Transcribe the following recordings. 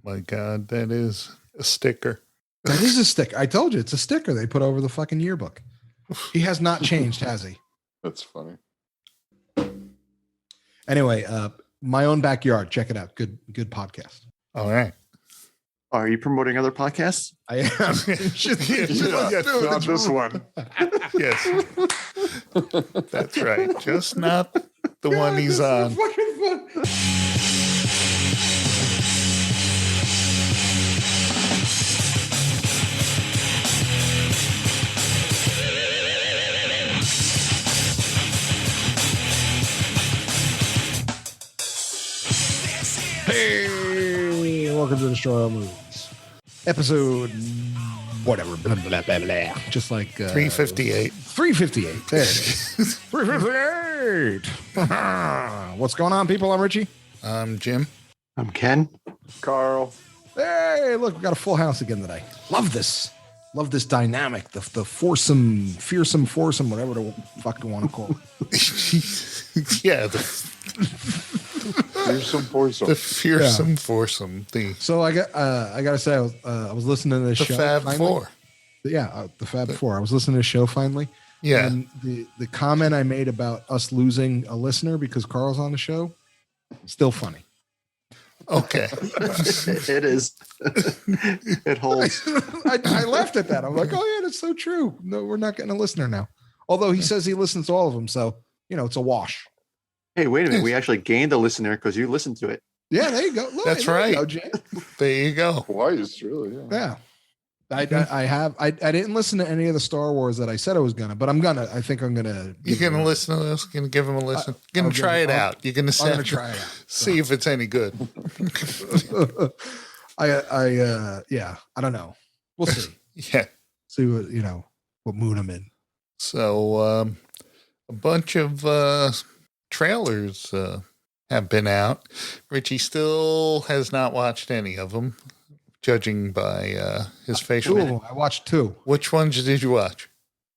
My God, that is a sticker. That is a sticker. I told you, it's a sticker they put over the fucking yearbook. He has not changed, has he? That's funny. Anyway, My Own Backyard. Check it out. Good podcast. All right. Are you promoting other podcasts? I am. Not this one. Yes. That's right. Just not the one he's on. Fucking fun. Hey, welcome to Destroy Movies. Episode whatever, blah, blah, blah, blah. Just like 358. 358. There it is. 358. What's going on, people? I'm Richie. I'm Jim. I'm Ken. Carl. Hey, look, we got a full house again today. Love this. Love this dynamic. The foursome, fearsome foursome, whatever the fuck you want to call it. Yeah, the Fearsome foursome. The fearsome foursome. So I gotta say, I was listening to this The show. Fab finally. Four. Yeah, the Fab Four. I was listening to the show finally. Yeah. And the comment I made about us losing a listener because Carl's on the show, still funny. Okay. It is. It holds. I laughed at that. I'm like, oh yeah, that's so true. No, we're not getting a listener now. Although he says he listens to all of them, so it's a wash. Hey, wait a minute. We actually gained a listener because you listened to it. Yeah, there you go. Look, That's there you right. go, Jay. There you go. Twice, really. Yeah. Yeah. I didn't listen to any of the Star Wars that I said I was gonna, but I think I'm gonna. You're going to listen to this? You're going to give him a listen? You're going to try it out. You're going to I'm gonna try it out. see if it's any good. I don't know. We'll see. Yeah. See what mood I'm in. So a bunch of trailers have been out. Richie still has not watched any of them, judging by his facial. Two of them. I watched two. Which ones did you watch?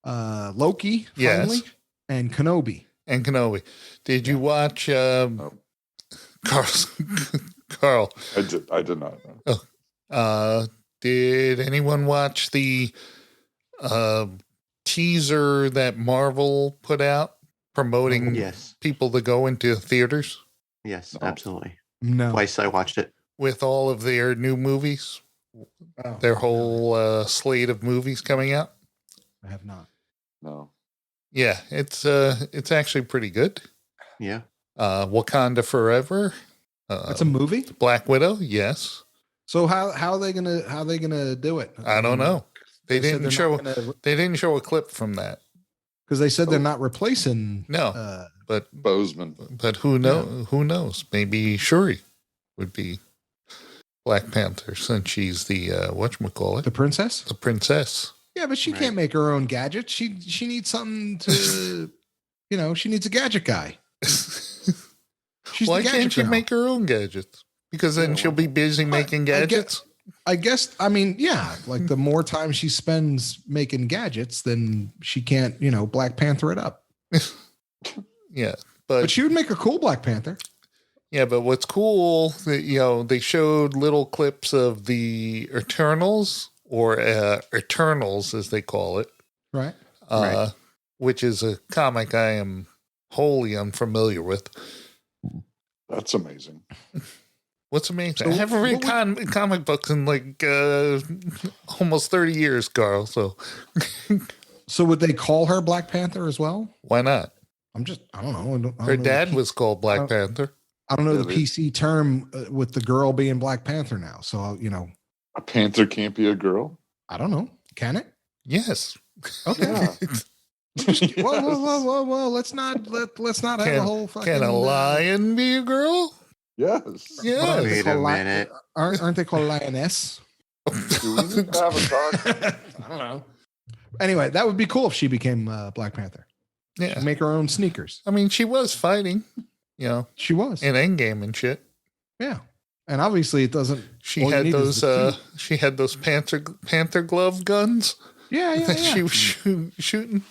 Loki, Yes. finally, and Kenobi. And Kenobi. Did you watch Carl? I did not know. Did anyone watch the teaser that Marvel put out promoting Yes. people to go into theaters Yes, No. absolutely. No. Twice I watched it. with all of their new movies? Oh, Their whole slate of movies coming out? I have not. No. Yeah, it's actually pretty good. Yeah. Wakanda Forever. It's a movie. Black Widow, yes. So how are they gonna do it? I don't know. They said didn't they're show. not gonna- They didn't show a clip from that. because they said they're not replacing. No, but Bozeman. who knows? Who knows? Maybe Shuri would be Black Panther since she's the whatchamacallit, the princess. the princess. Yeah, but she Right. can't make her own gadgets. She needs something to, she needs a gadget guy. She's Why the gadget can't she girl. make her own gadgets? Because then she'll be busy making gadgets. I guess. I mean, yeah. Like the more time she spends making gadgets, then she can't, Black Panther it up. Yeah, But she would make a cool Black Panther. yeah, but what's cool that they showed little clips of the Eternals or Eternals as they call it, Right. Right. which is a comic I am wholly unfamiliar with. That's amazing. What's amazing? So I haven't read what comic books in like almost 30 years, Carl. So So would they call her Black Panther as well? why not? I don't know. I don't Her know dad the, was called Black Panther. I don't know Yeah, the PC term with the girl being Black Panther now. So, A panther can't be a girl. I don't know. Can it? Yes. Okay. Yeah. Well, let's not have a whole fucking. Can a lion be a girl? Yes. Yeah. Aren't they Wait a called minute. Aren't they called lioness? Do we need to have a talk? I don't know. Anyway, that would be cool if she became Black Panther. Yeah. She'd make her own sneakers. I mean, she was fighting, She was. in Endgame and shit. Yeah. And obviously it doesn't. She all you had need is those. the key. She had those panther glove guns Yeah. that she was shooting,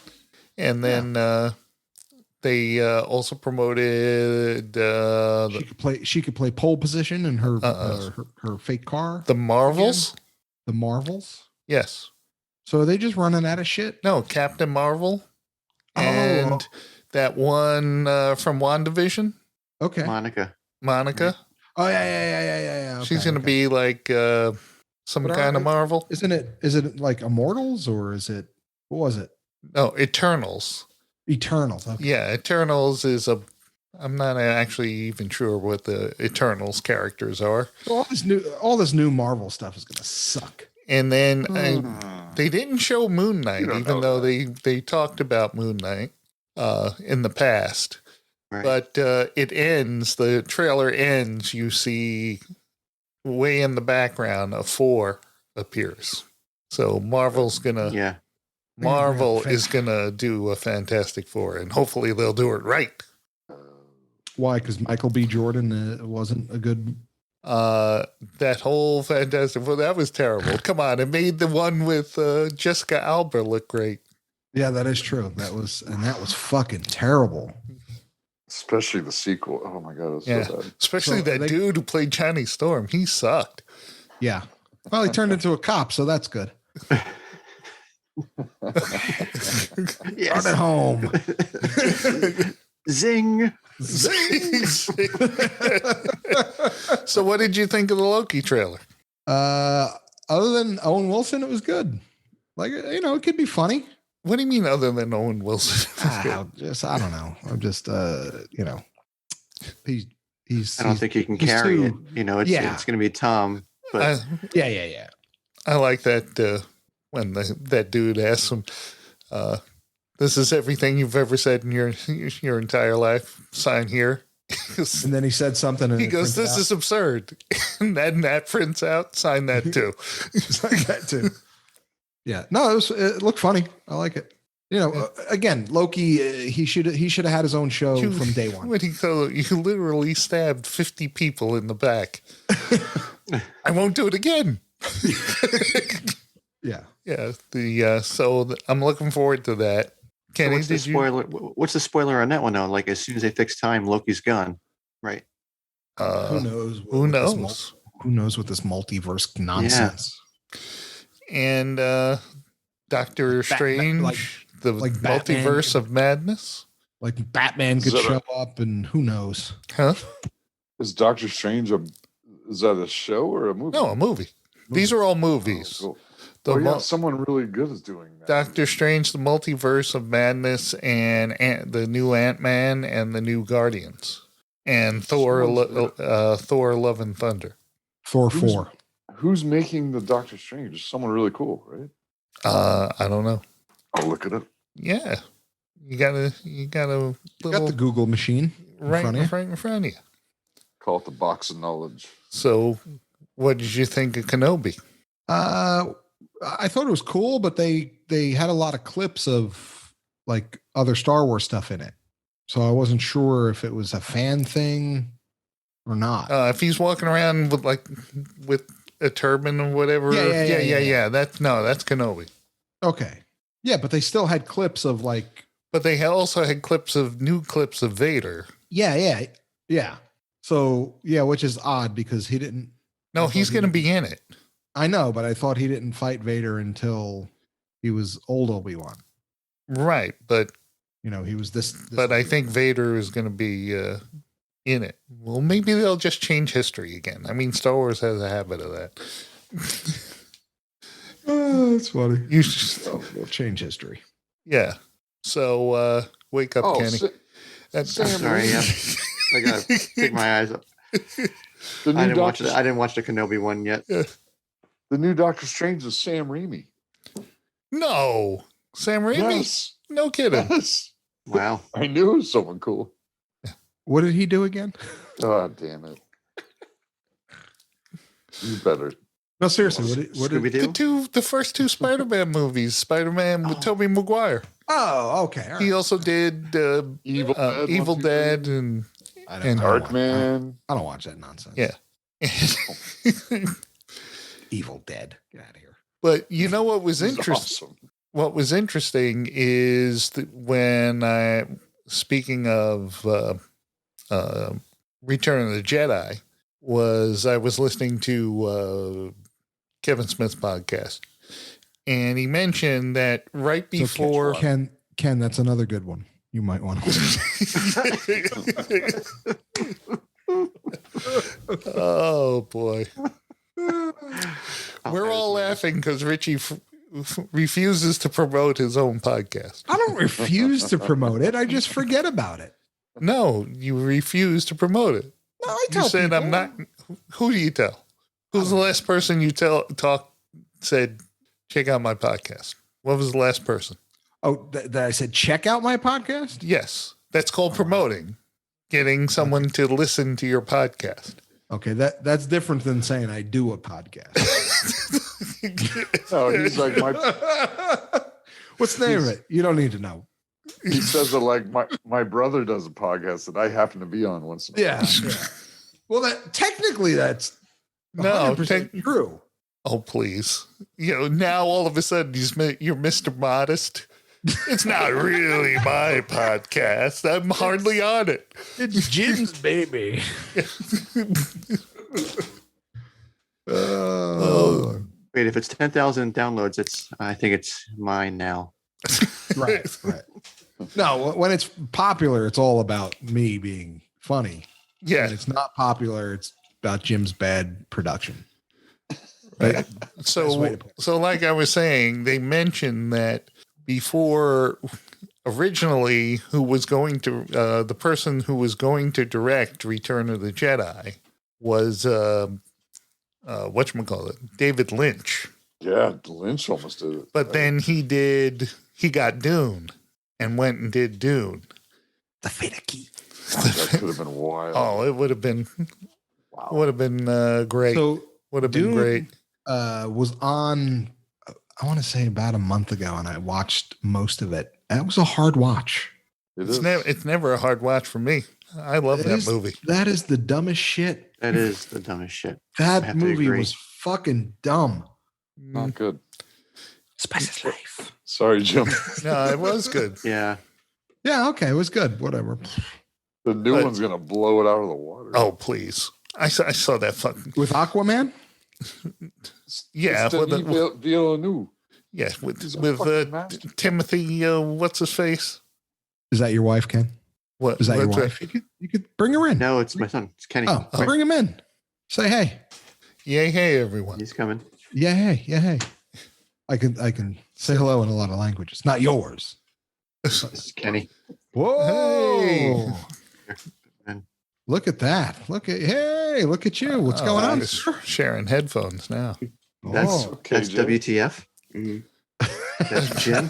and then They also promoted She could play pole position in her her fake car. the Marvels. Again. The Marvels. Yes. So are they just running out of shit? No, Captain Marvel. Oh. And that one from WandaVision. Okay. Monica. Oh yeah. She's Okay, going to be like some But kind of Marvel. Isn't it? Is it like Immortals or is it? What was it? No, Eternals. Eternals. Okay. Yeah, Eternals is a. I'm not actually even sure what the Eternals characters are. So all this new Marvel stuff is gonna suck. And then they didn't show Moon Knight, You don't even know though they talked about Moon Knight in the past. Right. But it ends. The trailer ends. You see way in the background a 4 appears. So Marvel's gonna. Yeah. Marvel is gonna do a Fantastic Four, and hopefully they'll do it right. Why? Because Michael B. Jordan wasn't a good. That whole Fantastic Four, that was terrible. Come on, it made the one with Jessica Alba look great. Yeah, that is true. That was fucking terrible. Especially the sequel. Oh my god, it was so bad. Especially that dude who played Johnny Storm. He sucked. Yeah. Well, he turned into a cop, so that's good. Yes. Start at home. Zing. So what did you think of the Loki trailer? Other than Owen Wilson, it was good. Like, it could be funny. What do you mean other than Owen Wilson? I don't know. I'm just, he's. I don't think he can he's carry too- it. It's going to be Tom. But Yeah. I like that when that dude asks him, this is everything you've ever said in your entire life. Sign here. And then he said something. And he goes, "This is absurd." And then that prints out. Sign that too. Sign that too. Yeah. No, it looked funny. I like it. Again, Loki. He should have had his own show from day one. When you literally stabbed 50 people in the back. I won't do it again. Yeah. Yeah. So I'm looking forward to that. Kenny, what's the spoiler? What's the spoiler on that one though? Like as soon as they fix time, Loki's gone, right? Who knows? Who knows? Who knows with this multiverse nonsense? Yeah. And Doctor Strange, the multiverse of madness. Like Batman could show up, and who knows? Huh? Is Doctor Strange is that a show or a movie? No, a movie. These are all movies. Oh, cool. Someone really good is doing that. Doctor Strange, the Multiverse of Madness, and the new Ant-Man and the new Guardians, and Thor, Love and Thunder. Thor 4. Who's making the Doctor Strange? Someone really cool, right? I don't know. I'll look it up. Yeah, you got the Google machine right in front of you. Call it the box of knowledge. So, what did you think of Kenobi? I thought it was cool, but they had a lot of clips of like other Star Wars stuff in it. So I wasn't sure if it was a fan thing or not. If he's walking around with a turban or whatever. Yeah. That's Kenobi. Okay. Yeah, but they still had clips of like. But they also had new clips of Vader. Yeah. So which is odd because he didn't. No, he's going to be in it. I know, but I thought he didn't fight Vader until he was old Obi-Wan. Right, but he was this but I think Vader is going to be in it. Well, maybe they'll just change history again. I mean, Star Wars has a habit of that. That's funny. They'll change history. Yeah. So wake up, Kenny. Sorry, yeah. I gotta pick my eyes up. I didn't watch the Kenobi one yet. Yeah. The new Doctor Strange is Sam Raimi. No, Sam Raimi. Yes. No kidding. Yes. Wow. I knew it was someone cool. What did he do again? Oh, damn it. You better. No, seriously. What did he do? The first 2 Spider-Man movies, Spider-Man with Tobey Maguire. Oh, okay. He also did Evil Dead and Darkman. I don't watch that nonsense. Yeah. Evil Dead. Get out of here. But you know what was interesting? Awesome. What was interesting is that when speaking of Return of the Jedi, I was listening to Kevin Smith's podcast, and he mentioned that right before Ken, that's another good one. You might want to. Oh boy, we're all laughing because Richie refuses to promote his own podcast. I don't refuse to promote it. I just forget about it. No, you refuse to promote it. No, I tell You said people. I'm not. Who do you tell? Who's the last person you said, check out my podcast? What was the last person? Oh, that I said, check out my podcast? Yes. That's called promoting. Getting someone to listen to your podcast. Okay, that's different than saying I do a podcast. No, he's like What's the name of it? You don't need to know. he says that like my brother does a podcast that I happen to be on once in a while. Yeah. Well, technically that's No, 100% true. Oh, please. Now all of a sudden you're Mr. Modest. It's not really my podcast. I'm hardly on it. It's Jim's baby. Oh. Wait, if it's 10,000 downloads, I think it's mine now. Right. No, when it's popular, it's all about me being funny. Yeah. When it's not popular, it's about Jim's bad production. Right? So like I was saying, they mentioned that before originally the person who was going to direct Return of the Jedi was whatchamacallit, David Lynch. Yeah, Lynch almost did it. But then he got Dune and went and did Dune. The Finicky. That could have been wild. Oh, it would have been Wow. would have been great. So Would have been Dune, great. Was on, I want to say about a month ago, and I watched most of it. That was a hard watch. It's never a hard watch for me. I love that movie. That is the dumbest shit. That is the dumbest shit. That movie was fucking dumb. Not good. Spice's Life. Sorry, Jim. No, it was good. Yeah. Yeah, okay, it was good. Whatever. The new one's gonna blow it out of the water. Oh, please. I saw that fucking. With Aquaman? Yeah. It's With Villeneuve. yeah, He's a with fucking master. Timothy, what's his face? Is that your wife, Ken? What Is that your what's wife? You could bring her in. No, it's my son. It's Kenny. Oh, Right. bring him in. Say hey. Yay, hey, everyone. He's coming. Yeah, hey. Yeah, hey. I can say hello in a lot of languages. Not yours. This is Kenny. Whoa. Hey. Look at that. Look at you. What's going I'm on? just sharing headphones now. That's Oh. Okay, that's Jim. WTF. Mhm. That's Jim.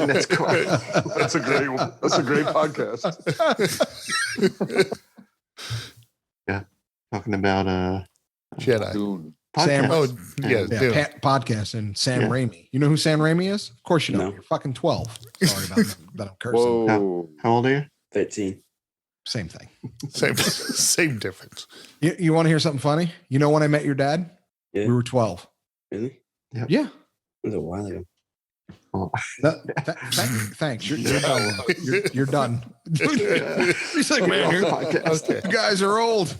That's cool. That's a great one. That's a great podcast. Talking about Jedi. Dune. Sam- podcast. Oh, yeah, Yeah, dude. podcast and Sam Yeah. Raimi. You know who Sam Raimi is? Of course you know. No. You're fucking 12. Sorry about that. I'm cursing. Whoa. How old are you? 13. Same thing. Same difference. You want to hear something funny? You know when I met your dad? Yeah. We were 12. Really? Yeah. It was a while ago. Thanks. You're done. He's like, man, Okay. you guys are old.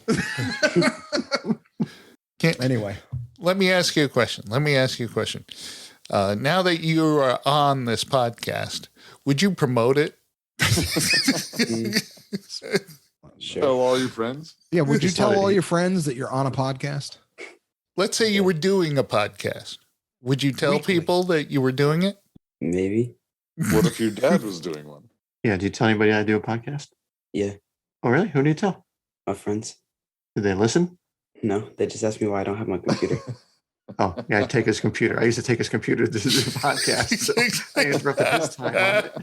Anyway, Let me ask you a question. Now that you are on this podcast, would you promote it? Sure. Tell all your friends. yeah. Would you tell all Decided. your friends that you're on a podcast? Let's say you were doing a podcast. Would you tell Weekly. people that you were doing it? Maybe. What if your dad was doing one? Yeah. Do you tell anybody I do a podcast? Yeah. Oh, really? Who do you tell? My friends. Do they listen? No, they just asked me why I don't have my computer. Oh, yeah. I take his computer. I used to take his computer to do the podcast. So I interrupted his time on it.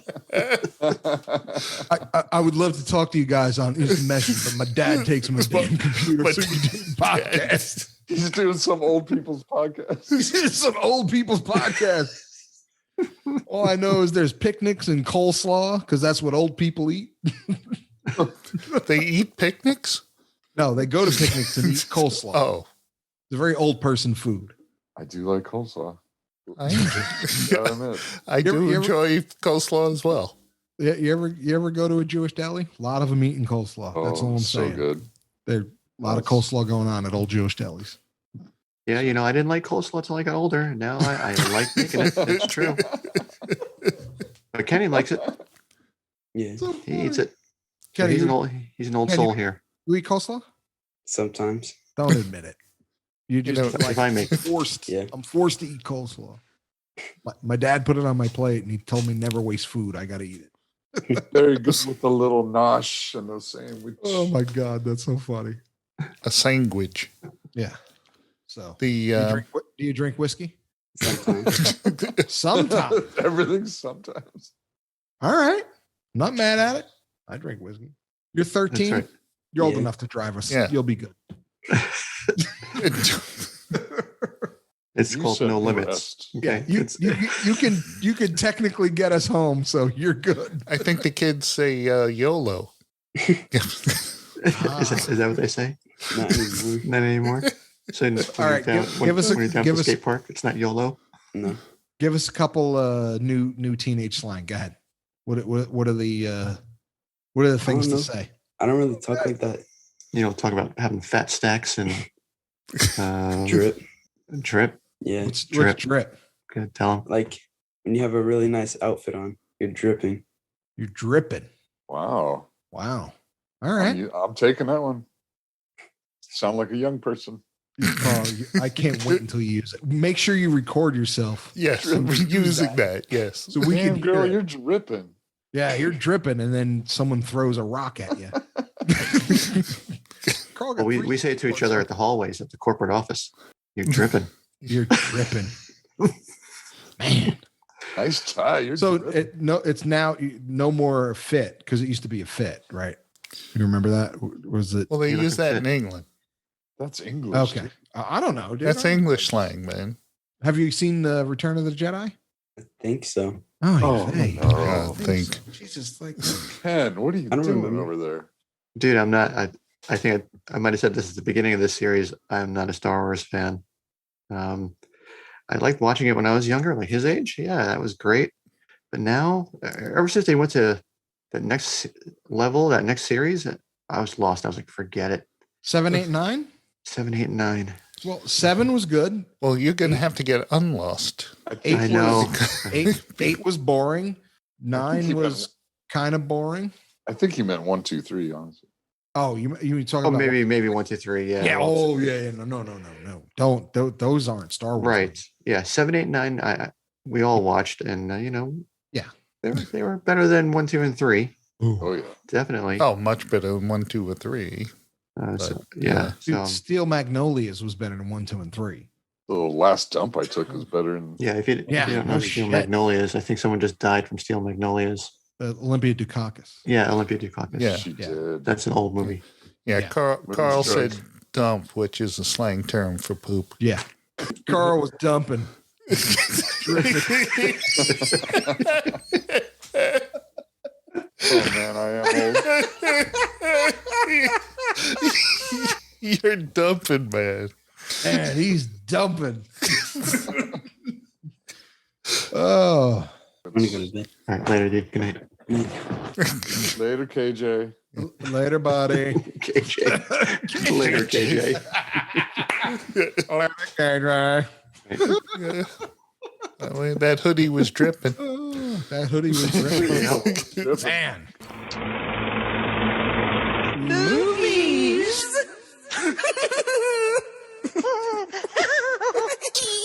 I would love to talk to you guys on instant message, but my dad takes my damn computer. But- So you do a podcast. He's doing some old people's podcast. This is some old people's podcast. All I know is there's picnics and coleslaw because that's what old people eat. They eat picnics? No, they go to picnics and eat coleslaw. Oh, It's a very old person food. I do like coleslaw. I Gotta admit. do You ever- enjoy coleslaw as well. Yeah, you ever go to a Jewish deli? A lot of them eating coleslaw. That's all I'm so saying. good. There's a lot of coleslaw going on at old Jewish delis. Yeah, I didn't like coleslaw until I got older. Now I like making it. It's true. But Kenny likes it. Yeah, So He eats it. Kenny, He's an old Kenny, soul here. you eat coleslaw? sometimes. Don't admit it. You just if I make forced. Yeah. I'm forced to eat coleslaw. My dad put it on my plate and he told me never waste food. I got to eat it. Very good with the little nosh and the sandwich. Oh my God, that's so funny. A sandwich. Yeah. So The do you drink whiskey? Sometimes. Sometimes. Everything sometimes. All right. Not mad at it. I drink whiskey. You're 13. That's right. You're old Yeah. enough to drive us. Yeah. You'll be good. It's You called said No the Limits. rest. Okay. You, It's- you can technically get us home, so you're good. I think the kids say YOLO. is that what they say? Not anymore. Not anymore. So when All right, give us a- when you're down give at the us- skate park, it's not YOLO. No. Give us a couple new teenage slang. Go ahead. What are the things to know. say? I don't really talk like that. Talk about having fat stacks and Drip. Drip. Yeah. What's Drip. drip? Good. Tell them. Like when you have a really nice outfit on, you're dripping. You're dripping. Wow. Wow. All right. I'm taking that one. Sound like a young person. Carl, I can't wait until you use it. Make sure you record yourself. Yes, I'm using that. Yes. So we Damn, can girl, hear it. you're dripping. Yeah, you're dripping, and then someone throws a rock at you. Carl got Well, three we say it to each sports. other at the hallways at the corporate office. You're dripping. You're dripping, man. Nice tie. You're So dripping. it's now no more fit because it used to be a fit, right? You remember that? Was it? Well, they You look use at that in England. That's English. Okay, dude. I don't know. Dude. That's English slang, man. Have you seen the Return of the Jedi? I think so. Oh, hey. no. I think. Jesus, like Ken, what are you I don't doing remember. over there? Dude, I'm not. I think I might have said this at the beginning of this series. I'm not a Star Wars fan. I liked watching it when I was younger, like his age. Yeah, that was great. But now, ever since they went to the next level, that next series, I was lost. I was like, forget it. 7, 8, 9. 7, 8, and 9. Well, 7 was good. Well, you're going to have to get unlost. Eight I know. Eight was boring. he 9 meant- was kind of boring. I think he meant 1, 2, 3, honestly. Oh, you talking Oh, about maybe 1, 2, 3. Yeah. Yeah. Oh, yeah. No. Don't. Those aren't Star Wars. Right. Yeah. 7, 8, 9. We all watched, and Yeah. they were better than 1, 2, and 3. Ooh. Oh, yeah. Definitely. Oh, much better than 1, 2, or 3. So, but, yeah. Dude, So Steel Magnolias was better than 1, 2, and 3. The last dump I took was better than. yeah. If you Yeah, don't know no Steel shit. Magnolias, I think someone just died from Steel Magnolias. Olympia Dukakis. Yeah, Olympia Dukakis. Yeah. She Yeah. did. That's an old movie. Yeah, Yeah. Carl Women's said drugs. dump, which is a slang term for poop. Yeah. Carl was dumping. Oh, man, I am old. You're dumping, man. Man, he's dumping. Oh, I'm gonna go to bed. All right, later, dude. Good night. Later, KJ. later, buddy. KJ. Later, KJ. Later, KJ. Yeah. That hoodie was dripping. Oh, that hoodie was dripping. Dripping. Man.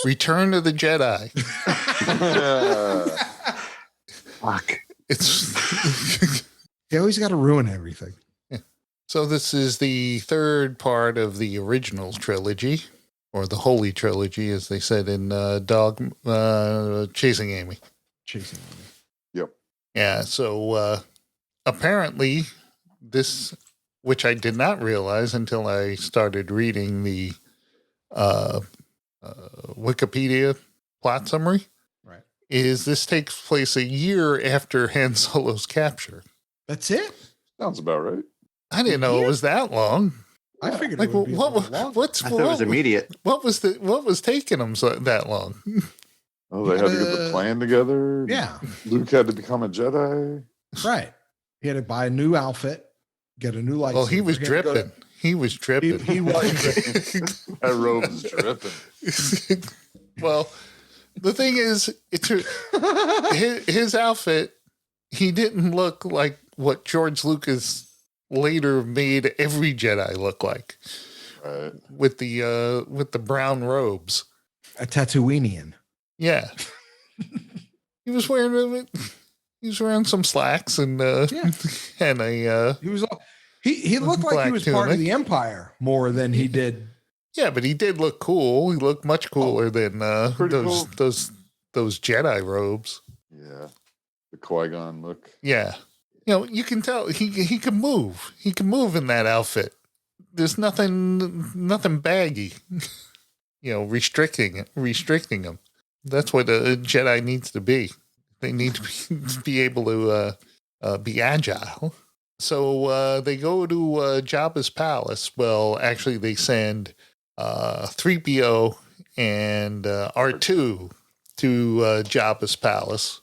Return of the Jedi. Fuck. It's You always got to ruin everything. so this is the third part of the original trilogy, or the Holy Trilogy, as they said in Chasing Amy. Chasing me. Yeah, so apparently this, which I did not realize until I started reading the Wikipedia plot summary, Right. is this takes place a year after Han Solo's capture. That's it. Sounds about right. I didn't know it was that long. I figured Like, it would be a little longer. I thought it was immediate. What was taking them that long? Oh, they had to get the plan together. Yeah. Luke had to become a Jedi. Right. He had to buy a new outfit, get a new lightsaber. Well, he was He had to go to- dripping. He was dripping. He was. That robe's dripping. Well, the thing is, his outfit. He didn't look like what George Lucas later made every Jedi look like, Right. with the brown robes. A Tatooinean. Yeah, he was wearing some slacks and Yeah. and a He was. He looked like he Black was part of tunic. the Empire more than he did. yeah, but he did look cool. He looked much cooler than Pretty those Jedi robes. Yeah. The Qui-Gon look. Yeah. You can tell he can move. He can move in that outfit. There's nothing baggy, restricting him. That's what a Jedi needs to be. They need to be able to be agile. So they go to Jabba's palace. Well, actually, they send 3PO and R2 to Jabba's palace.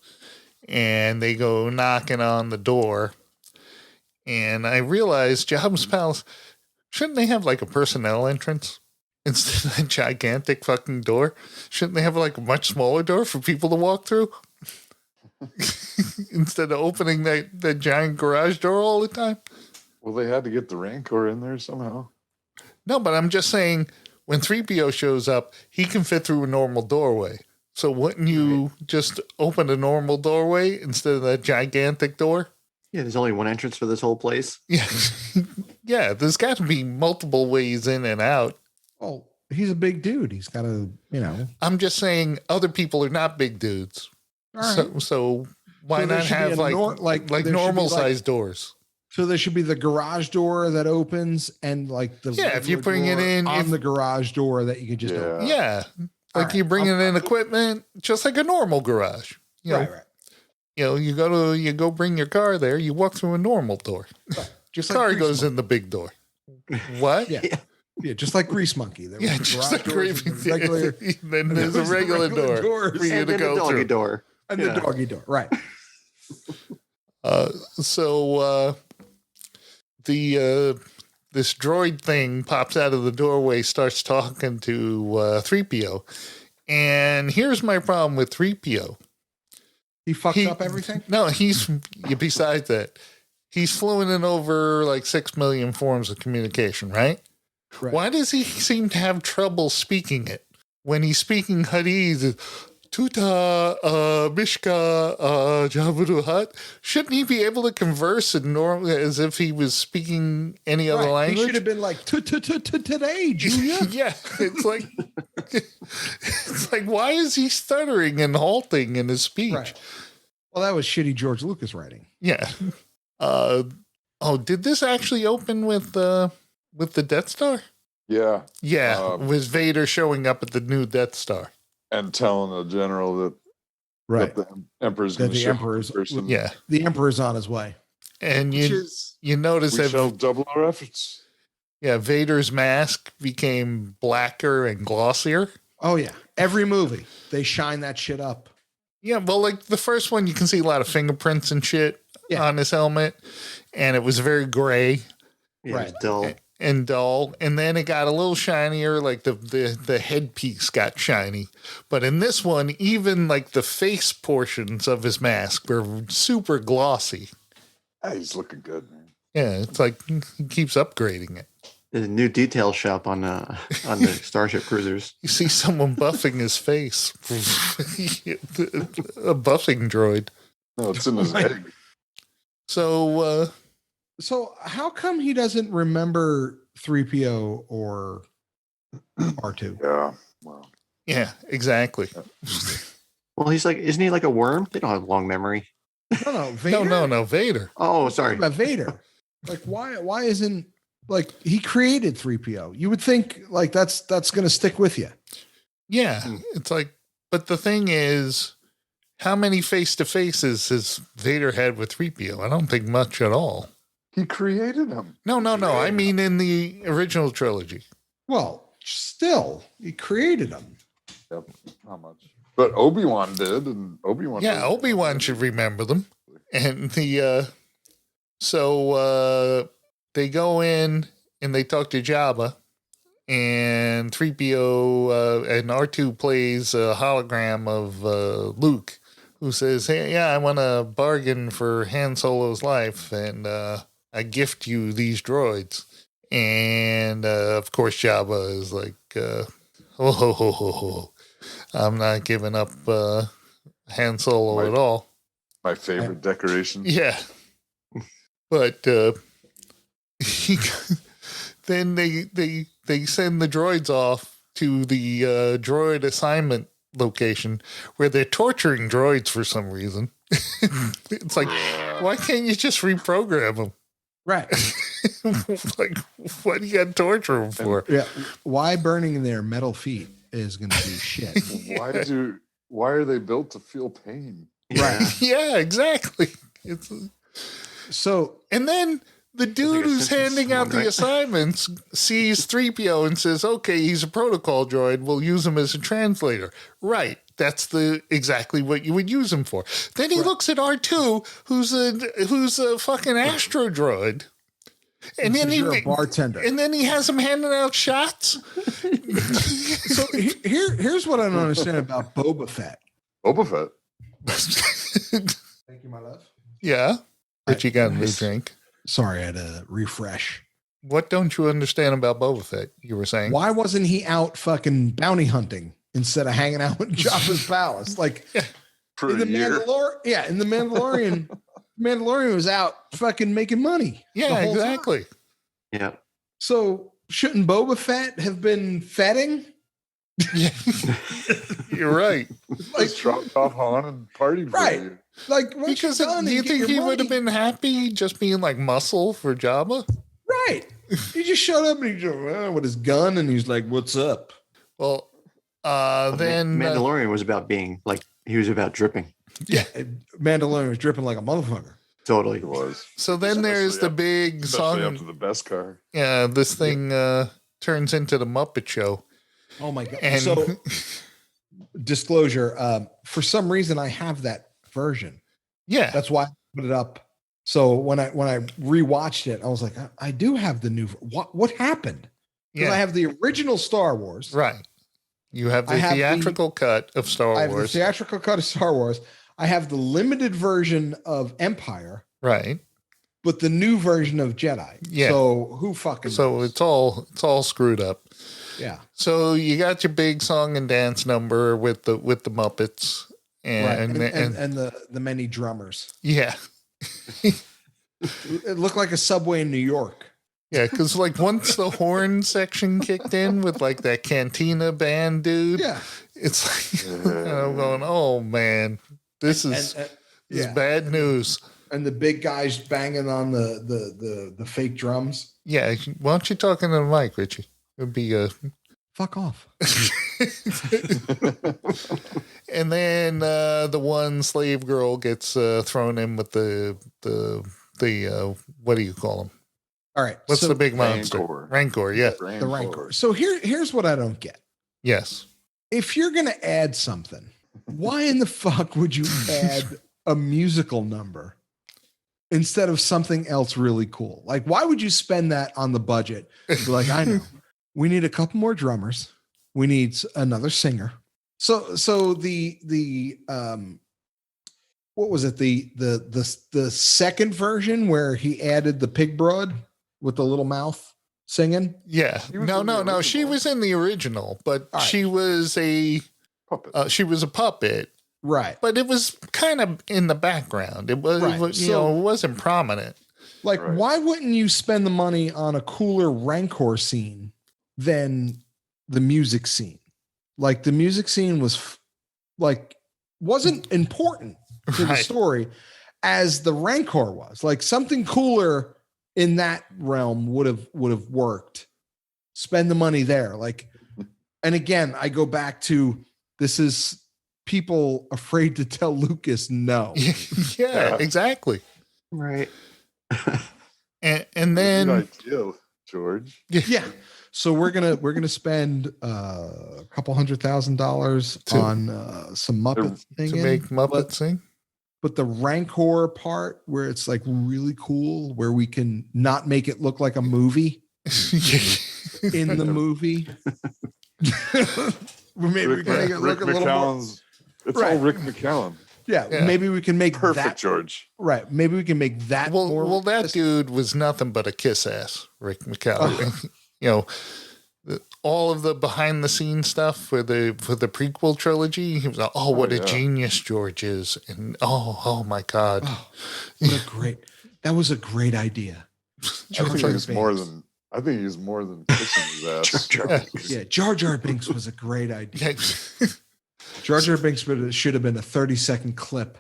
And they go knocking on the door. And I realized Jabba's palace, shouldn't they have like a personnel entrance instead of a gigantic fucking door? Shouldn't they have like a much smaller door for people to walk through? Instead of opening that giant garage door all the time? Well, they had to get the Rancor in there somehow. No, but I'm just saying, when 3PO shows up, he can fit through a normal doorway. So wouldn't you just open a normal doorway instead of that gigantic door? Yeah, there's only one entrance for this whole place. Yeah. Yeah, there's got to be multiple ways in and out. Oh, he's a big dude. He's got to, I'm just saying other people are not big dudes. All right. So why So there not should be have a like there should be normal like- sized doors? So there should be the garage door that opens and like the Yeah, if you regular bring it door in, on the garage door that you could just open. Yeah. Like All you right. bringing in equipment, just like a normal garage. Right. You go bring your car there, you walk through a normal door. Just Car like goes Grease in the big door. What? Monkey. Yeah, just like Grease Monkey. There Yeah, was just garage like doors and the regular Then there's a was the regular door doors. for you And to then the go doggy through. door. and Yeah. the doggy door. Right. This droid thing pops out of the doorway, starts talking to 3PO. And here's my problem with 3PO. He fucks up everything. No, besides that, he's fluent in over like 6 million forms of communication, right? Right. Why does he seem to have trouble speaking it? When he's speaking Hadith, Tuta, Mishka, Jaburu Hut, shouldn't he be able to converse as if he was speaking any other Right. language? He should have been like today, Julia. Yeah, it's like why is he stuttering and halting in his speech? Right. Well, that was shitty George Lucas writing. Yeah. Did this actually open with the Death Star? Yeah. Yeah, with Vader showing up at the new Death Star. And telling the general that, Right. that the Emperor's That going to the show Emperor's- up in person. Yeah, The Emperor's on his way. and Which you is, notice we that shall double our efforts. Vader's mask became blacker and glossier. Oh yeah. Every movie they shine that shit up. Yeah, well, like the first one, you can see a lot of fingerprints and shit on his helmet, and it was very gray Yeah, Right. it's dull. and dull. And then it got a little shinier, like the headpiece got shiny. But in this one, even like the face portions of his mask were super glossy. Ah, he's looking good, man. Yeah, it's like he keeps upgrading it. There's a new detail shop on the Starship Cruisers. You see someone buffing his face. A buffing droid. No, it's in his head. So, So how come he doesn't remember 3PO or R2? Yeah. Well, yeah, exactly. Well, he's like, isn't he like a worm? They don't have long memory. No, Vader. No, Vader. Oh, sorry. About Vader. Like why isn't like he created 3PO? You would think like that's going to stick with you. Yeah, it's like, but the thing is, how many face-to-faces has Vader had with 3PO? I don't think much at all. he created him. No. I mean, in the original trilogy. Well, still, he created them. Yep. Not much. But Obi-Wan did, and Obi-Wan. Yeah, Obi-Wan should remember them. And they go in and they talk to Jabba, and 3PO and R2 plays a hologram of Luke, who says, "Hey, yeah, I want to bargain for Han Solo's life, and I gift you these droids." And of course, Jabba is like, "Oh, ho, ho, ho, ho. I'm not giving up Han Solo at all." My favorite decoration. Yeah, but then they send the droids off to the droid assignment location where they're torturing droids for some reason. It's like, why can't you just reprogram them? Right. Like, what do you got to torture them for? Yeah. Why burning their metal feet is going to be shit. Why are they built to feel pain? Yeah. Yeah, exactly. And then the dude who's handing out the assignments sees 3PO and says, "Okay, he's a protocol droid. We'll use him as a translator." Right. That's exactly what you would use him for. Then he looks at R2, who's a fucking astro droid. And then you're a bartender. And then he has him handing out shots. So here's what I don't understand about Boba Fett. Boba Fett. Thank you, my love. Yeah. But you got a new drink. Sorry, I had to refresh. What don't you understand about Boba Fett, you were saying? Why wasn't he out fucking bounty hunting instead of hanging out with Jabba's palace? Like For in the a year. in the Mandalorian, Mandalorian was out fucking making money. Yeah, exactly. Time. Yeah. So shouldn't Boba Fett have been fetting? Yeah. You're right. Like, Just dropped off Han and partied for Right. a year. like Because do you think he would have been happy just being like muscle for Jabba? right? He just showed up and he just with his gun and he's like, "What's up?" Well, then Mandalorian was about being like, he was about dripping. Yeah, Mandalorian was dripping like a motherfucker. Totally. It was. so then there's the big Especially song. after the best car. Yeah, this thing turns into the Muppet Show. Oh my god! And So, disclosure: for some reason, I have that version. yeah, That's why I put it up. So when I rewatched it, I was like, I do have the new. What happened? Because yeah, I have the original Star Wars. right. You have the I have theatrical cut of Star I have Wars, the theatrical cut of Star Wars. I have the limited version of Empire, right? but the new version of Jedi. Yeah. So who fucking? So knows? it's all screwed up. Yeah. So you got your big song and dance number with the Muppets and the many drummers. yeah. It looked like a subway in New York. Yeah, because like once the horn section kicked in with like that Cantina band dude, Yeah. it's like and I'm going, oh man, this is bad news. And the big guys banging on the fake drums. Yeah, why don't you talk into the mic, Richie? It'd be Fuck off. and then the one slave girl gets thrown in with the what do you call them? All right. What's so the big monster? Rancor, yeah. the Rancor. So here's what I don't get. Yes. If you're gonna add something, why in the fuck would you add a musical number instead of something else really cool? Like, why would you spend that on the budget? Be like, I know. We need a couple more drummers. We need another singer. So the what was it? The second version where he added the pig broad with the little mouth singing? Yeah. No. She was in the original, but she was a puppet. She was a puppet. Right. But it was kind of in the background. It was, it wasn't prominent. Like, why wouldn't you spend the money on a cooler Rancor scene than the music scene? Like, the music scene was wasn't important to the story as the Rancor was. Like, something cooler in that realm would have worked. Spend the money there. Like, and again, I go back to, this is people afraid to tell Lucas no. Yeah, exactly. Right. and then idea, George. Yeah. So we're gonna spend a couple $100,000 on some Muppet to make Muppet sing. but the Rancor part where it's like really cool, where we can not make it look like a movie in the movie. Maybe we can make it look a little more. It's all Rick McCallum. Yeah, maybe we can make Perfect, that, George. Right. Maybe we can make that more. Well, that dude was nothing but a kiss ass, Rick McCallum. You know, all of the behind the scenes stuff for the prequel trilogy. He was like, what a genius George is, and oh my God, that was a great idea. I think he's more than kissing his ass. Jar Jar Binks was a great idea. Jar Jar Binks should have been a 30-second clip.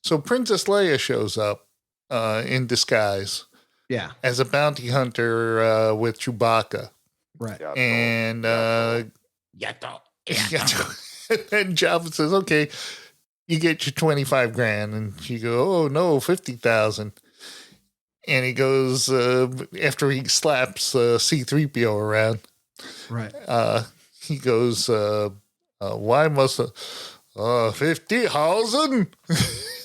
So Princess Leia shows up in disguise, as a bounty hunter with Chewbacca, right? And and Jabba says, "Okay, you get your 25 grand," and she goes, "Oh no, 50,000." And he goes after he slaps C-3PO around, right? He goes, "Why must 50,000?"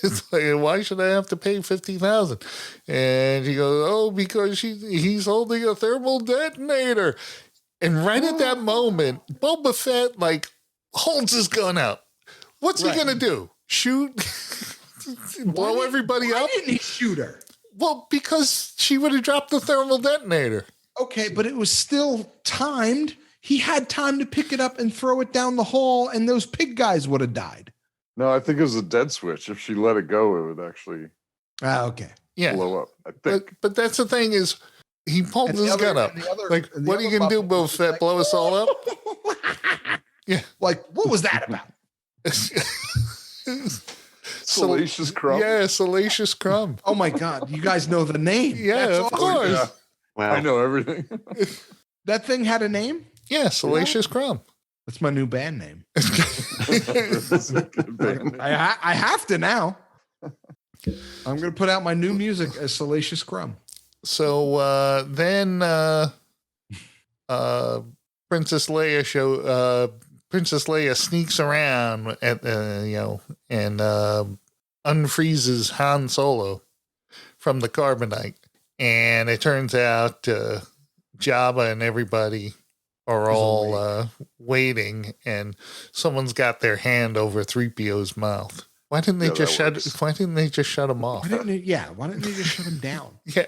It's like, why should I have to pay 50,000? And he goes, "Oh, because he's holding a thermal detonator." And right at that moment, Boba Fett holds his gun up. What's he gonna do? Shoot? Blow everybody up? Why didn't he shoot her? Well, because she would have dropped the thermal detonator. Okay, but it was still timed. He had time to pick it up and throw it down the hall, and those pig guys would have died. No, I think it was a dead switch. If she let it go, it would actually blow up. I think. But that's the thing is, he pulled his gun up. What are you going to do, Boba Fett? Blow us all up? Yeah. What was that about? Salacious Crumb? Yeah, Salacious Crumb. Oh, my God. You guys know the name. Yeah, That's of course. Yeah. Wow. I know everything. That thing had a name? Yeah, Salacious Crumb. That's my new band name. That's a good band name. I have to now. I'm going to put out my new music as Salacious Crumb. So then Princess Leia sneaks around at and unfreezes Han Solo from the carbonite, and it turns out Jabba and everybody are all waiting, and someone's got their hand over 3PO's mouth. Why didn't they just shut him off? Why didn't they just shut him down? Yeah,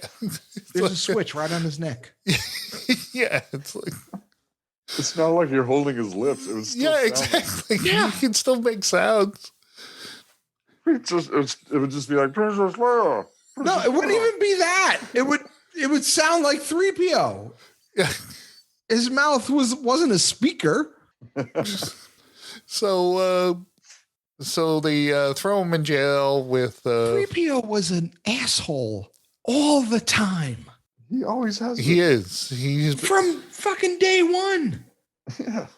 there's a switch right on his neck. Yeah, it's like. It's not like you're holding his lips. It was still exactly. Yeah, you can still make sounds. It would just be like Princess Leia. No, it wouldn't even be that. It would sound like 3PO. Yeah. His mouth wasn't a speaker. So they throw him in jail with 3PO was an asshole all the time. He always has. He is. He's from fucking day one. Yeah.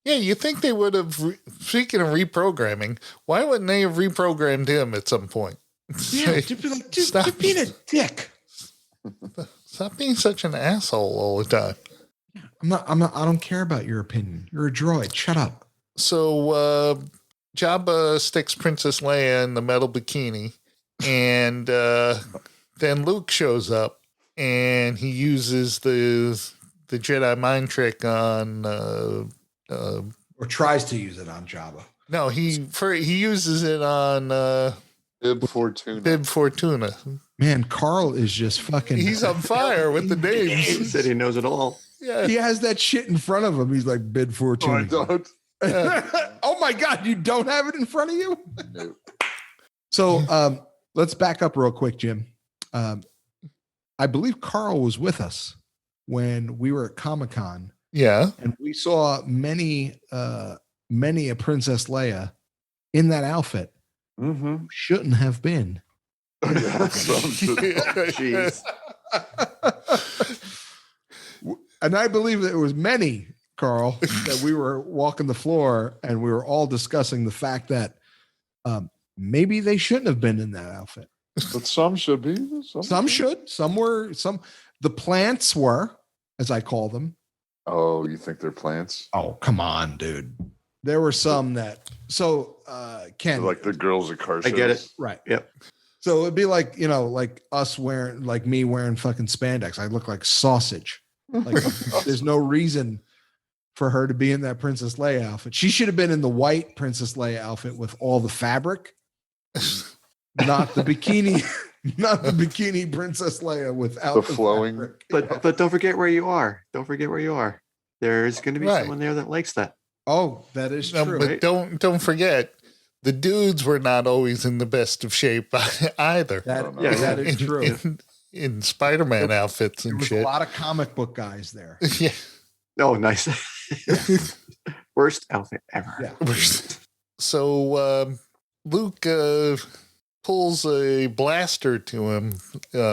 Yeah, you think they would have, speaking of reprogramming, why wouldn't they have reprogrammed him at some point? Yeah, to be like, dude, stop being a dick. Stop being such an asshole all the time. I don't care about your opinion. You're a droid. Shut up. So Jabba sticks Princess Leia in the metal bikini, and then Luke shows up, and he uses the Jedi mind trick on or tries to use it on Jabba. No, he uses it on Bib Fortuna. Bib Fortuna. Man, Carl is just fucking. He's on fire with the names. He said he knows it all. Yeah, he has that shit in front of him. He's like Bib Fortuna. I don't. Oh my God, you don't have it in front of you? No. So let's back up real quick, Jim. I believe Carl was with us when we were at Comic-Con. Yeah. And we saw many a Princess Leia in that outfit. Mm-hmm. Shouldn't have been. Yeah, Jeez. And I believe that it was many, Carl, that we were walking the floor and we were all discussing the fact that maybe they shouldn't have been in that outfit. But some should be. Some should. Some were. The plants were, as I call them. Oh, you think they're plants? Oh, come on, dude. There were some that. So Ken, like the girls at car shows. I get it. right? Yep. So it'd be like like us wearing, like me wearing fucking spandex. I look like sausage. Like there's no reason for her to be in that Princess Leia outfit. She should have been in the white Princess Leia outfit with all the fabric, not the bikini, not the bikini Princess Leia without the flowing. Fabric. But don't forget where you are. Don't forget where you are. There's going to be someone there that likes that. Oh, that is true. But don't forget, the dudes were not always in the best of shape either. That is true. In Spider-Man outfits and there was shit. A lot of comic book guys there. Yeah. Oh, nice. Worst outfit ever. Yeah. So Luke pulls a blaster to him,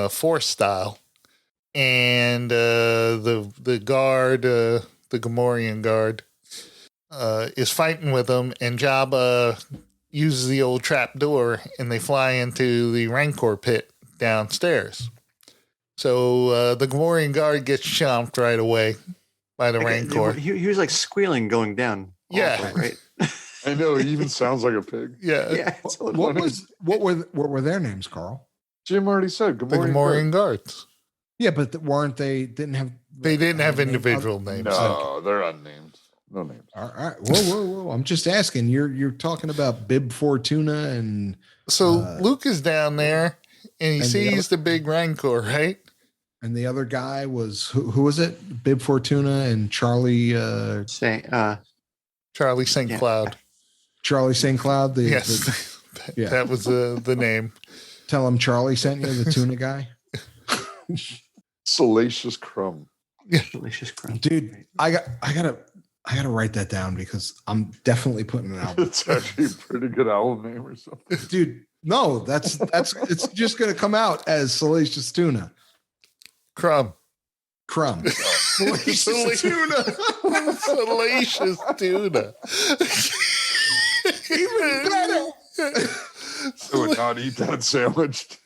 Force style, and the guard, the Gamorrean guard, is fighting with him, and Jabba uses the old trap door, and they fly into the Rancor pit downstairs. So the Gamorrean guard gets chomped right away by the Rancor. He was like squealing going down. Yeah. Also, right. I know. He even sounds like a pig. Yeah. What were their names, Carl? Jim already said the Gamorrean guards. Yeah, but weren't they? Didn't have individual names. No, they're unnamed. No names. All right. Whoa. I'm just asking. You're talking about Bib Fortuna and so Luke is down there and he sees the big Rancor, right? And the other guy was who was it? Bib Fortuna and Charlie Charlie St. Cloud. Charlie St. Cloud. Yes. That was the name. Tell him Charlie sent you, the tuna guy. Salacious Crumb. Yeah. Delicious crumb. Dude, I gotta write that down because I'm definitely putting an album. It's actually a pretty good album name or something. Dude, no, that's it's just gonna come out as Salacious Tuna. Crumb. Salacious Tuna. Salacious tuna. Even better. I would not eat that sandwich.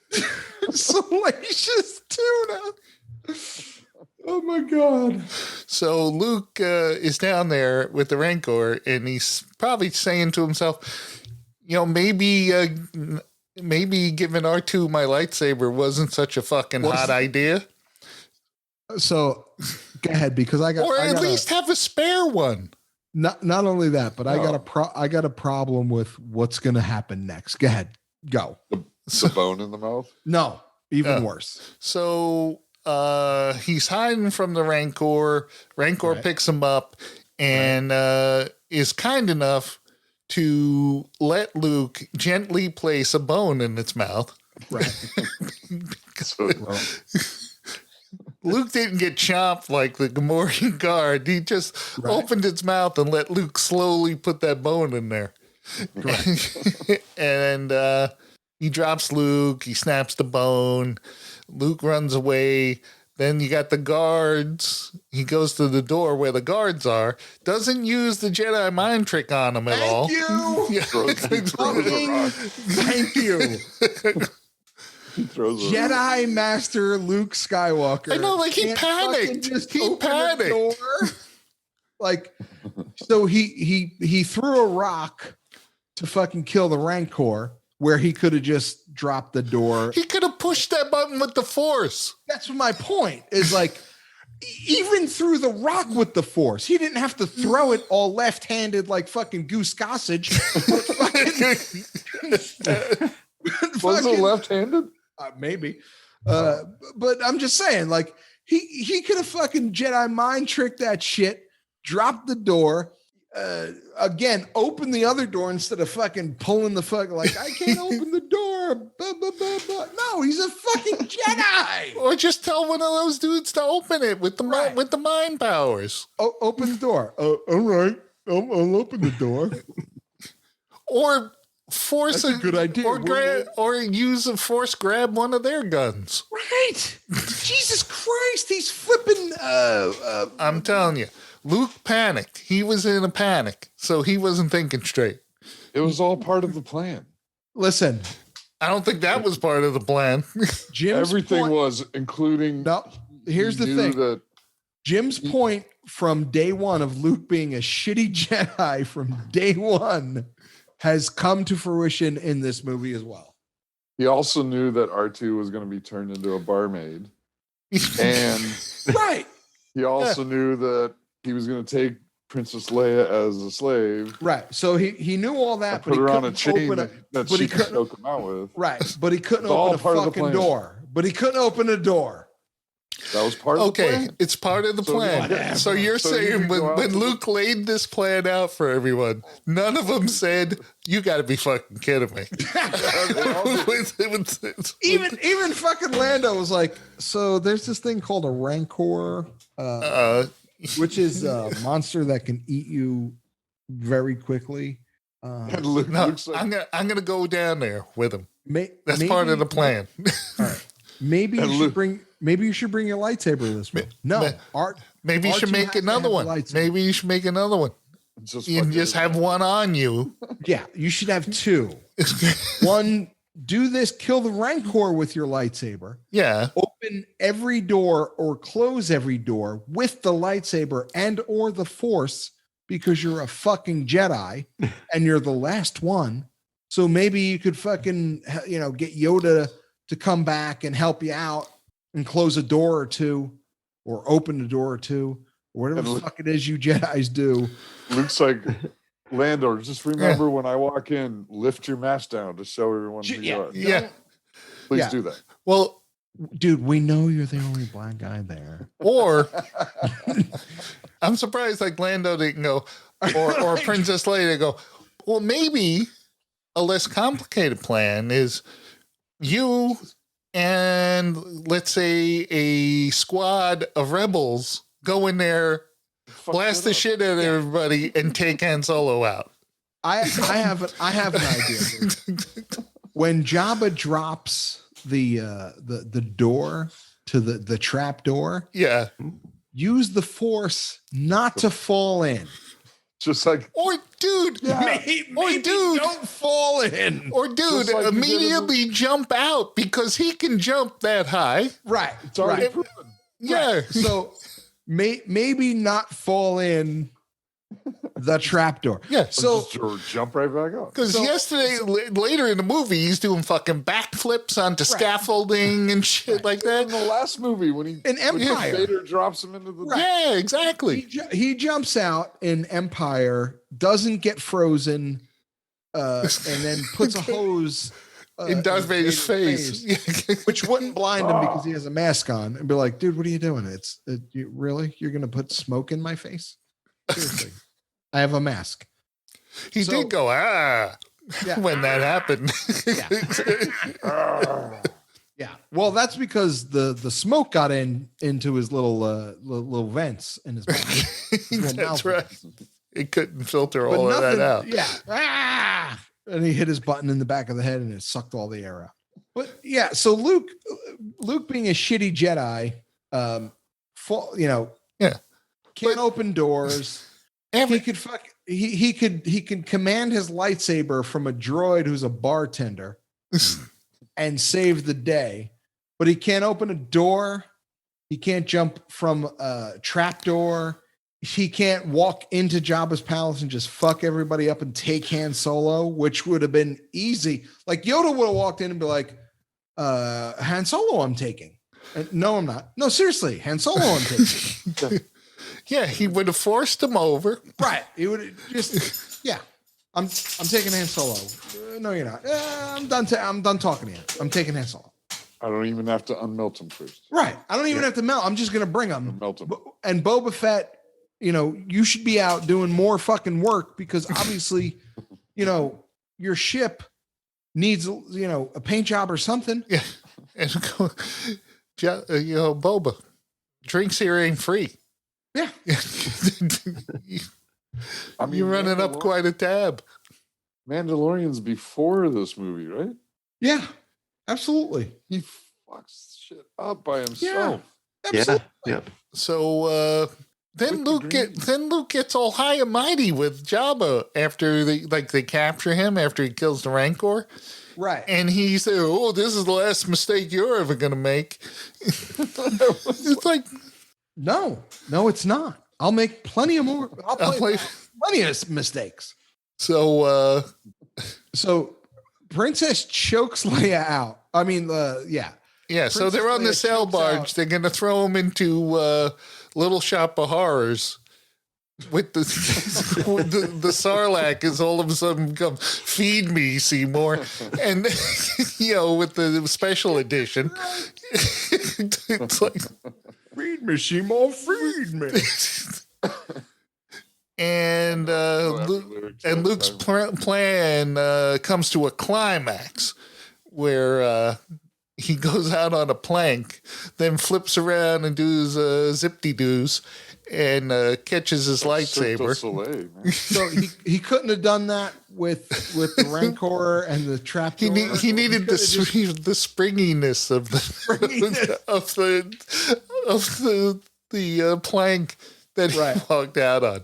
Salacious Tuna. Oh my God. So Luke is down there with the Rancor, and he's probably saying to himself, maybe giving R2 my lightsaber wasn't such a fucking hot idea. So go ahead, because at least have a spare one. Not only that, but I got a problem with what's going to happen next. Go ahead, go. The bone in the mouth? No, even worse. So he's hiding from the Rancor. Rancor picks him up and is kind enough to let Luke gently place a bone in its mouth. Right. Luke didn't get chomped like the Gamorrean guard. He just opened its mouth and let Luke slowly put that bone in there. And he drops Luke. He snaps the bone. Luke runs away. Then you got the guards. He goes to the door where the guards are. Doesn't use the Jedi mind trick on him at all. Thank you. Jedi Master Luke Skywalker. I know, like he panicked. He panicked. Like, so he threw a rock to fucking kill the Rancor, where he could have just dropped the door. He could have pushed that button with the Force. That's my point. Is like, even through the rock with the Force, he didn't have to throw it all left-handed like fucking Goose Gossage. Was it left-handed? Maybe. But I'm just saying, like, he could have fucking Jedi mind tricked that shit, dropped the door, again, open the other door instead of fucking pulling the fuck, like, I can't open the door. Blah, blah, blah, blah. No, he's a fucking Jedi. Or just tell one of those dudes to open it with the with the mind powers. Open the door. All right. I'll open the door. Or force a good idea. Or use a Force grab one of their guns. Right. Jesus Christ. He's flipping. I'm telling you, Luke panicked. He was in a panic, so he wasn't thinking straight. It was all part of the plan. Listen. I don't think that was part of the plan. Everything was, including. No, here's the thing. Jim's point from day one of Luke being a shitty Jedi from day one has come to fruition in this movie as well. He also knew that R2 was going to be turned into a barmaid. And right. He also knew that he was going to take Princess Leia as a slave. Right. So he knew all that, but put he her couldn't on a chain open that she could choke him out with. Right. But he couldn't open a fucking door. But he couldn't open a door. That was part of the plan. Okay, it's part of the plan. So you're saying when Luke laid this plan out for everyone, none of them said, "You got to be fucking kidding me." even fucking Lando was like, "So there's this thing called a Rancor, which is a monster that can eat you very quickly." Luke's like, I'm gonna go down there with him. That's part of the plan. All right. Maybe you should bring your lightsaber to this one. No, maybe you should make another one. Maybe you should make another one. You just have one on you. Yeah, you should have two. One, do this, kill the Rancor with your lightsaber. Yeah. Open every door or close every door with the lightsaber and or the Force because you're a fucking Jedi and you're the last one. So maybe you could fucking, get Yoda to come back and help you out and close a door or two or open a door or two or whatever the fuck it is you Jedis do. Luke's like, Lando, just remember when I walk in, lift your mask down to show everyone who you are. Yeah. Please do that. Well, dude, we know you're the only black guy there. Or I'm surprised like Lando didn't go or Princess Leia to go, well, maybe a less complicated plan is you and let's say a squad of rebels go in there, blast the shit out of everybody, and take Han Solo out. I have an idea. When Jabba drops the door to the trap door, use the Force not to fall in. Just like, maybe don't fall in. Or dude, like immediately jump out because he can jump that high. Right. It's already proven. Yeah. Right. So maybe not fall in the trapdoor. Yeah. So just jump right back up. Because later in the movie, he's doing fucking backflips onto scaffolding and shit like that. In the last movie, when in Empire, Vader drops him into the yeah, exactly. He jumps out in Empire, doesn't get frozen, and then puts a hose in Darth Vader's face. Which wouldn't blind him because he has a mask on, and be like, "Dude, what are you doing? You're gonna put smoke in my face? Seriously." I have a mask. He did go, when that happened. Yeah. Well, that's because the smoke got into his little vents in his mouth. That's right. It couldn't filter all of that out. Yeah. And he hit his button in the back of the head and it sucked all the air out. But yeah, so Luke being a shitty Jedi, can't open doors. He could command his lightsaber from a droid who's a bartender and save the day, but he can't open a door. He can't jump from a trapdoor. He can't walk into Jabba's palace and just fuck everybody up and take Han Solo, which would have been easy. Like Yoda would have walked in and be like, Han Solo I'm taking. No, I'm not. No, seriously, Han Solo I'm taking. Yeah, he would have forced him over. Right. He would just, I'm taking Han Solo. No, you're not. I'm done talking to you. I'm taking Han Solo. I don't even have to unmelt him first. Right. I don't even have to melt. I'm just going to bring him. Melt him. And Boba Fett, you should be out doing more fucking work because obviously, your ship needs, a paint job or something. Yeah. And Boba, drinks here ain't free. Yeah. You're running up quite a tab. Mandalorian's before this movie, right? Yeah, absolutely. He fucks shit up by himself. Yeah, absolutely. Yeah. So then Luke gets all high and mighty with Jabba after they capture him after he kills the Rancor. Right. And he said, "Oh, this is the last mistake you're ever gonna make." It's like No, it's not. I'll make plenty of more. I'll play plenty of mistakes. So, So Princess chokes Leia out. I mean, yeah. Yeah, so Princess they're on the Leia sail chokes barge. out. They're going to throw him into Little Shop of Horrors. With the the Sarlacc is all of a sudden come feed me, Seymour, and with the special edition, it's like Feed me, Seymour, feed me. and Luke's plan comes to a climax where he goes out on a plank, then flips around and does zip-de-doos, and catches his lightsaber. So he couldn't have done that with the Rancor and the trap. He needed the springiness of the plank that he walked out on.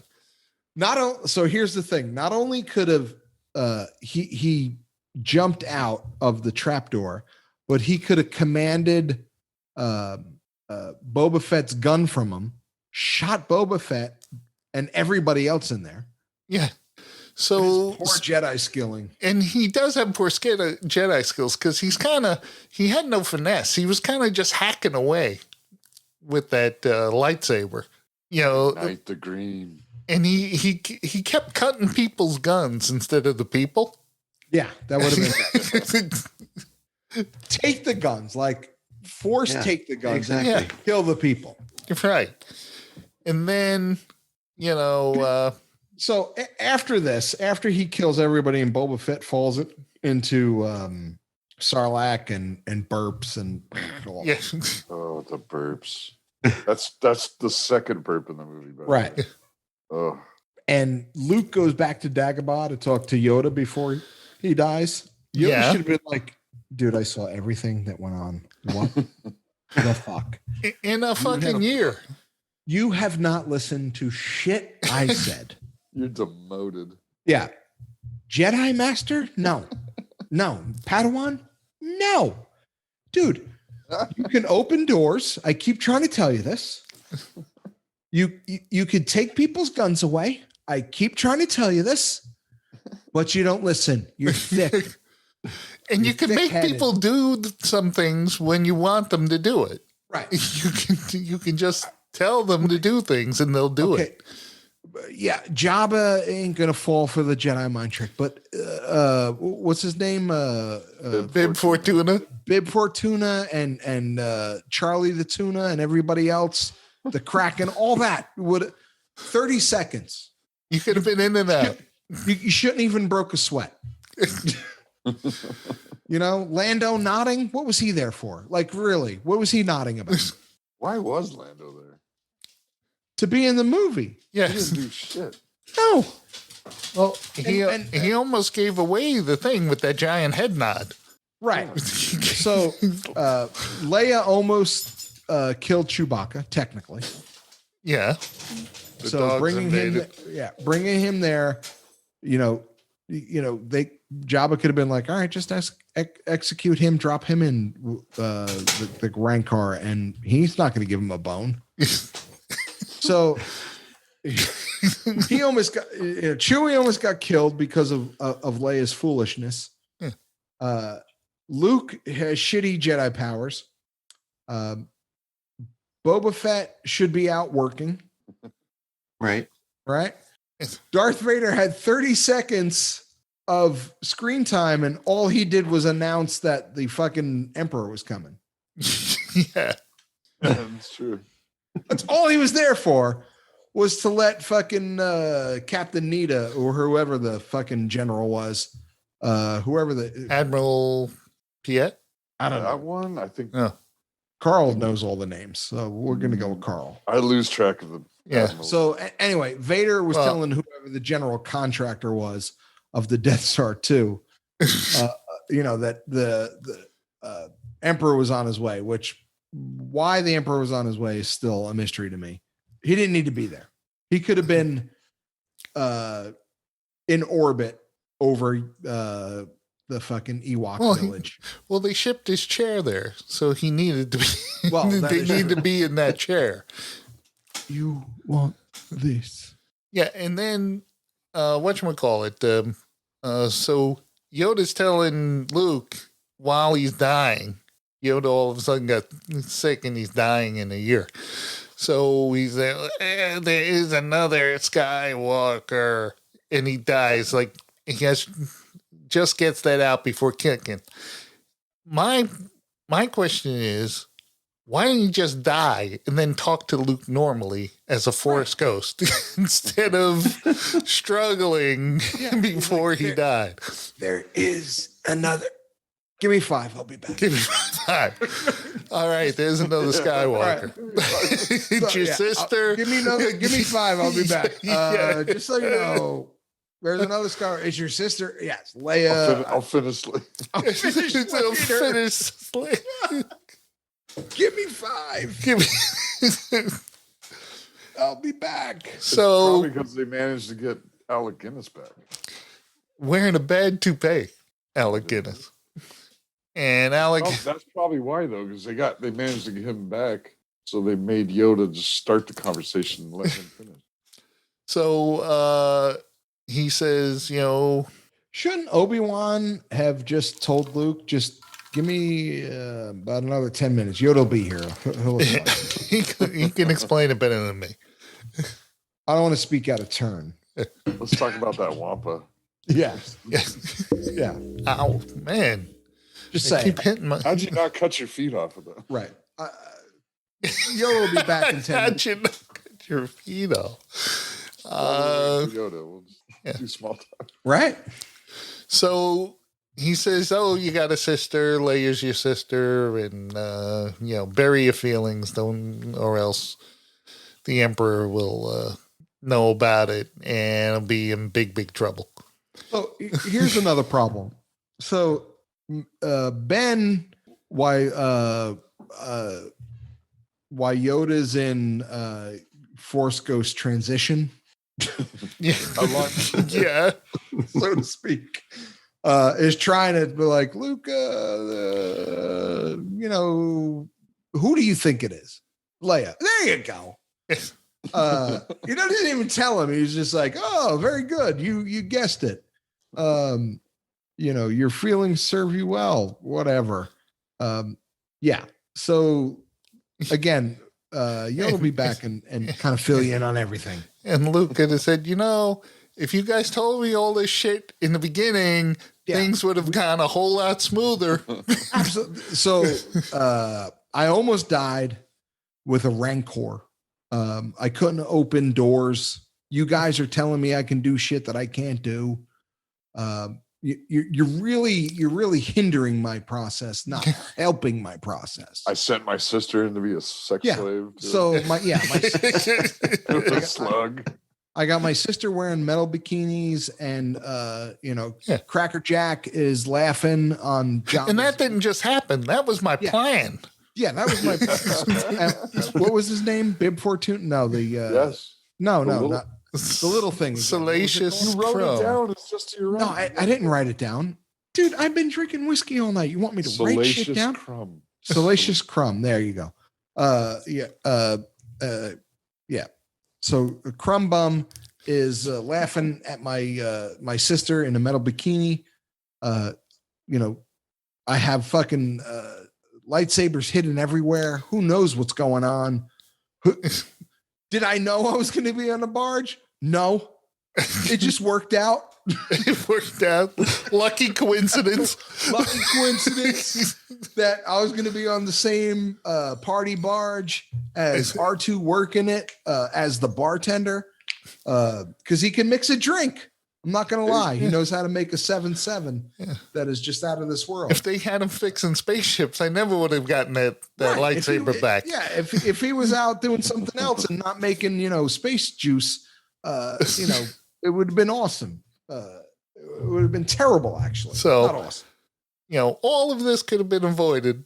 So here's the thing. Not only could have he jumped out of the trapdoor, but he could have commanded Boba Fett's gun from him, shot Boba Fett and everybody else in there. Yeah. So poor Jedi skilling. And he does have poor Jedi skills because he had no finesse. He was kind of just hacking away with that lightsaber. Ignite the green. And he kept cutting people's guns instead of the people. Yeah, that would have been take the guns, like take the guns and kill the people. Right. And then, so after this, after he kills everybody and Boba Fett falls into Sarlacc and burps and all yeah. Oh, the burps. That's the second burp in the movie. Right. Oh. And Luke goes back to Dagobah to talk to Yoda before he dies. Yoda should have been like, dude, I saw everything that went on. What the fuck? In a fucking year. You have not listened to shit I said. You're demoted. Yeah. Jedi Master? No. No. Padawan? No. Dude, you can open doors. I keep trying to tell you this. You could take people's guns away. I keep trying to tell you this, but you don't listen. You're thick. And you can make people do some things when you want them to do it. Right. You can just tell them to do things and they'll do it. Yeah, Jabba ain't gonna fall for the Jedi mind trick, but what's his name? Bib Fortuna. Bib Fortuna and Charlie the Tuna and everybody else, the Kraken, all that would 30 seconds. You could have been in and out. You shouldn't even broke a sweat. Lando nodding. What was he there for? Like, really? What was he nodding about? Why was Lando there? To be in the movie. Yes. He didn't do shit. No. Well, he almost gave away the thing with that giant head nod. Right. So Leia almost killed Chewbacca, technically. Yeah. So bringing him there, Jabba could have been like, all right, just execute him, drop him in the Rancor, and he's not going to give him a bone. So he almost got Chewie almost got killed because of Leia's foolishness. Luke has shitty Jedi powers. Boba Fett should be out working. Right. Darth Vader had 30 seconds of screen time, and all he did was announce that the fucking Emperor was coming. Yeah. That's true. That's all he was there for, was to let fucking Captain Nita or whoever the fucking general was, whoever the Admiral Piet. I don't know. That one, I think. Oh. Carl knows all the names, so we're gonna go with Carl. I lose track of them. Yeah. So anyway, Vader was telling whoever the general contractor was of the Death Star 2, that the Emperor was on his way. Which why the Emperor was on his way is still a mystery to me. He didn't need to be there. He could have been in orbit over the fucking Ewok village. Well, they shipped his chair there, so he needed to be. Well, they needed to be in that chair. You want This. Yeah, and then whatchamacallit, so Yoda's telling Luke while he's dying. Yoda all of a sudden got sick and he's dying in a year. So he's there is another Skywalker, and he dies. Like, just gets that out before kicking. My question is, why didn't he just die and then talk to Luke normally as a Force ghost instead of struggling before he died? There is another. Give me 5. I'll be back. Give me 5. All right, there's another Skywalker. It's your sister. Give me 5. I'll be back. Just so you know, there's another Skywalker. It's your sister. Yes, Leia. I'll finish. I'll finish later. Give me 5. Give me. I'll be back. So probably because they managed to get Alec Guinness back. Wearing a bad toupee, Alec Guinness. And Alec. Oh, that's probably why, though, because they managed to get him back, so they made Yoda just start the conversation and let him finish. So he says, shouldn't Obi-Wan have just told Luke, just give me about another 10 minutes? Yoda'll be here. He can explain it better than me. I don't want to speak out of turn. Let's talk about that Wampa. Yeah. Yeah. Ow, man. Just I saying. keep hitting my. How'd you not cut your feet off of that? Right. Yoda will be back in 10 How'd minutes. you not cut your feet off? Yoda. We'll just do small talk. Right. So he says, "Oh, you got a sister. Leia's your sister, and bury your feelings, don't, or else the Emperor will know about it and it'll be in big, big trouble." So here's another problem. So Ben, why Yoda's in Force Ghost transition, Yeah, yeah. so to speak, is trying to be like, Luke, who do you think it is? Leia. There you go. He doesn't even tell him. He's just like, oh, very good. You guessed it. Your feelings serve you well, whatever. Yeah. So again, Yoda will be back and kind of fill you in on everything. And Luke could have said, if you guys told me all this shit in the beginning, things would have gone a whole lot smoother. Absolutely. So I almost died with a Rancor. I couldn't open doors. You guys are telling me I can do shit that I can't do. You're really hindering my process, not helping my process. I sent my sister in to be a sex slave. So my a slug. I got my sister wearing metal bikinis, and Cracker Jack is laughing on John. And that didn't just happen. That was my plan. Yeah, that was my. What was his name? Bib Fortune? No, yes. No, not the little thing. Salacious. You wrote it down. It's just your. No, I didn't write it down, dude. I've been drinking whiskey all night. You want me to write shit down? Crumb. Salacious Crumb. There you go. Yeah. So Crumb Bum is laughing at my sister in a metal bikini. I have fucking lightsabers hidden everywhere. Who knows what's going on? Did I know I was going to be on a barge? No. It just worked out. It worked out. Lucky coincidence. Lucky coincidence that I was going to be on the same party barge as R2 working it as the bartender because he can mix a drink. I'm not going to lie. He knows how to make a 7-7 that is just out of this world. If they had him fixing spaceships, I never would have gotten that lightsaber back. Yeah, if he was out doing something else and not making, space juice, it would have been awesome. It would have been terrible, actually. So, not awesome. All of this could have been avoided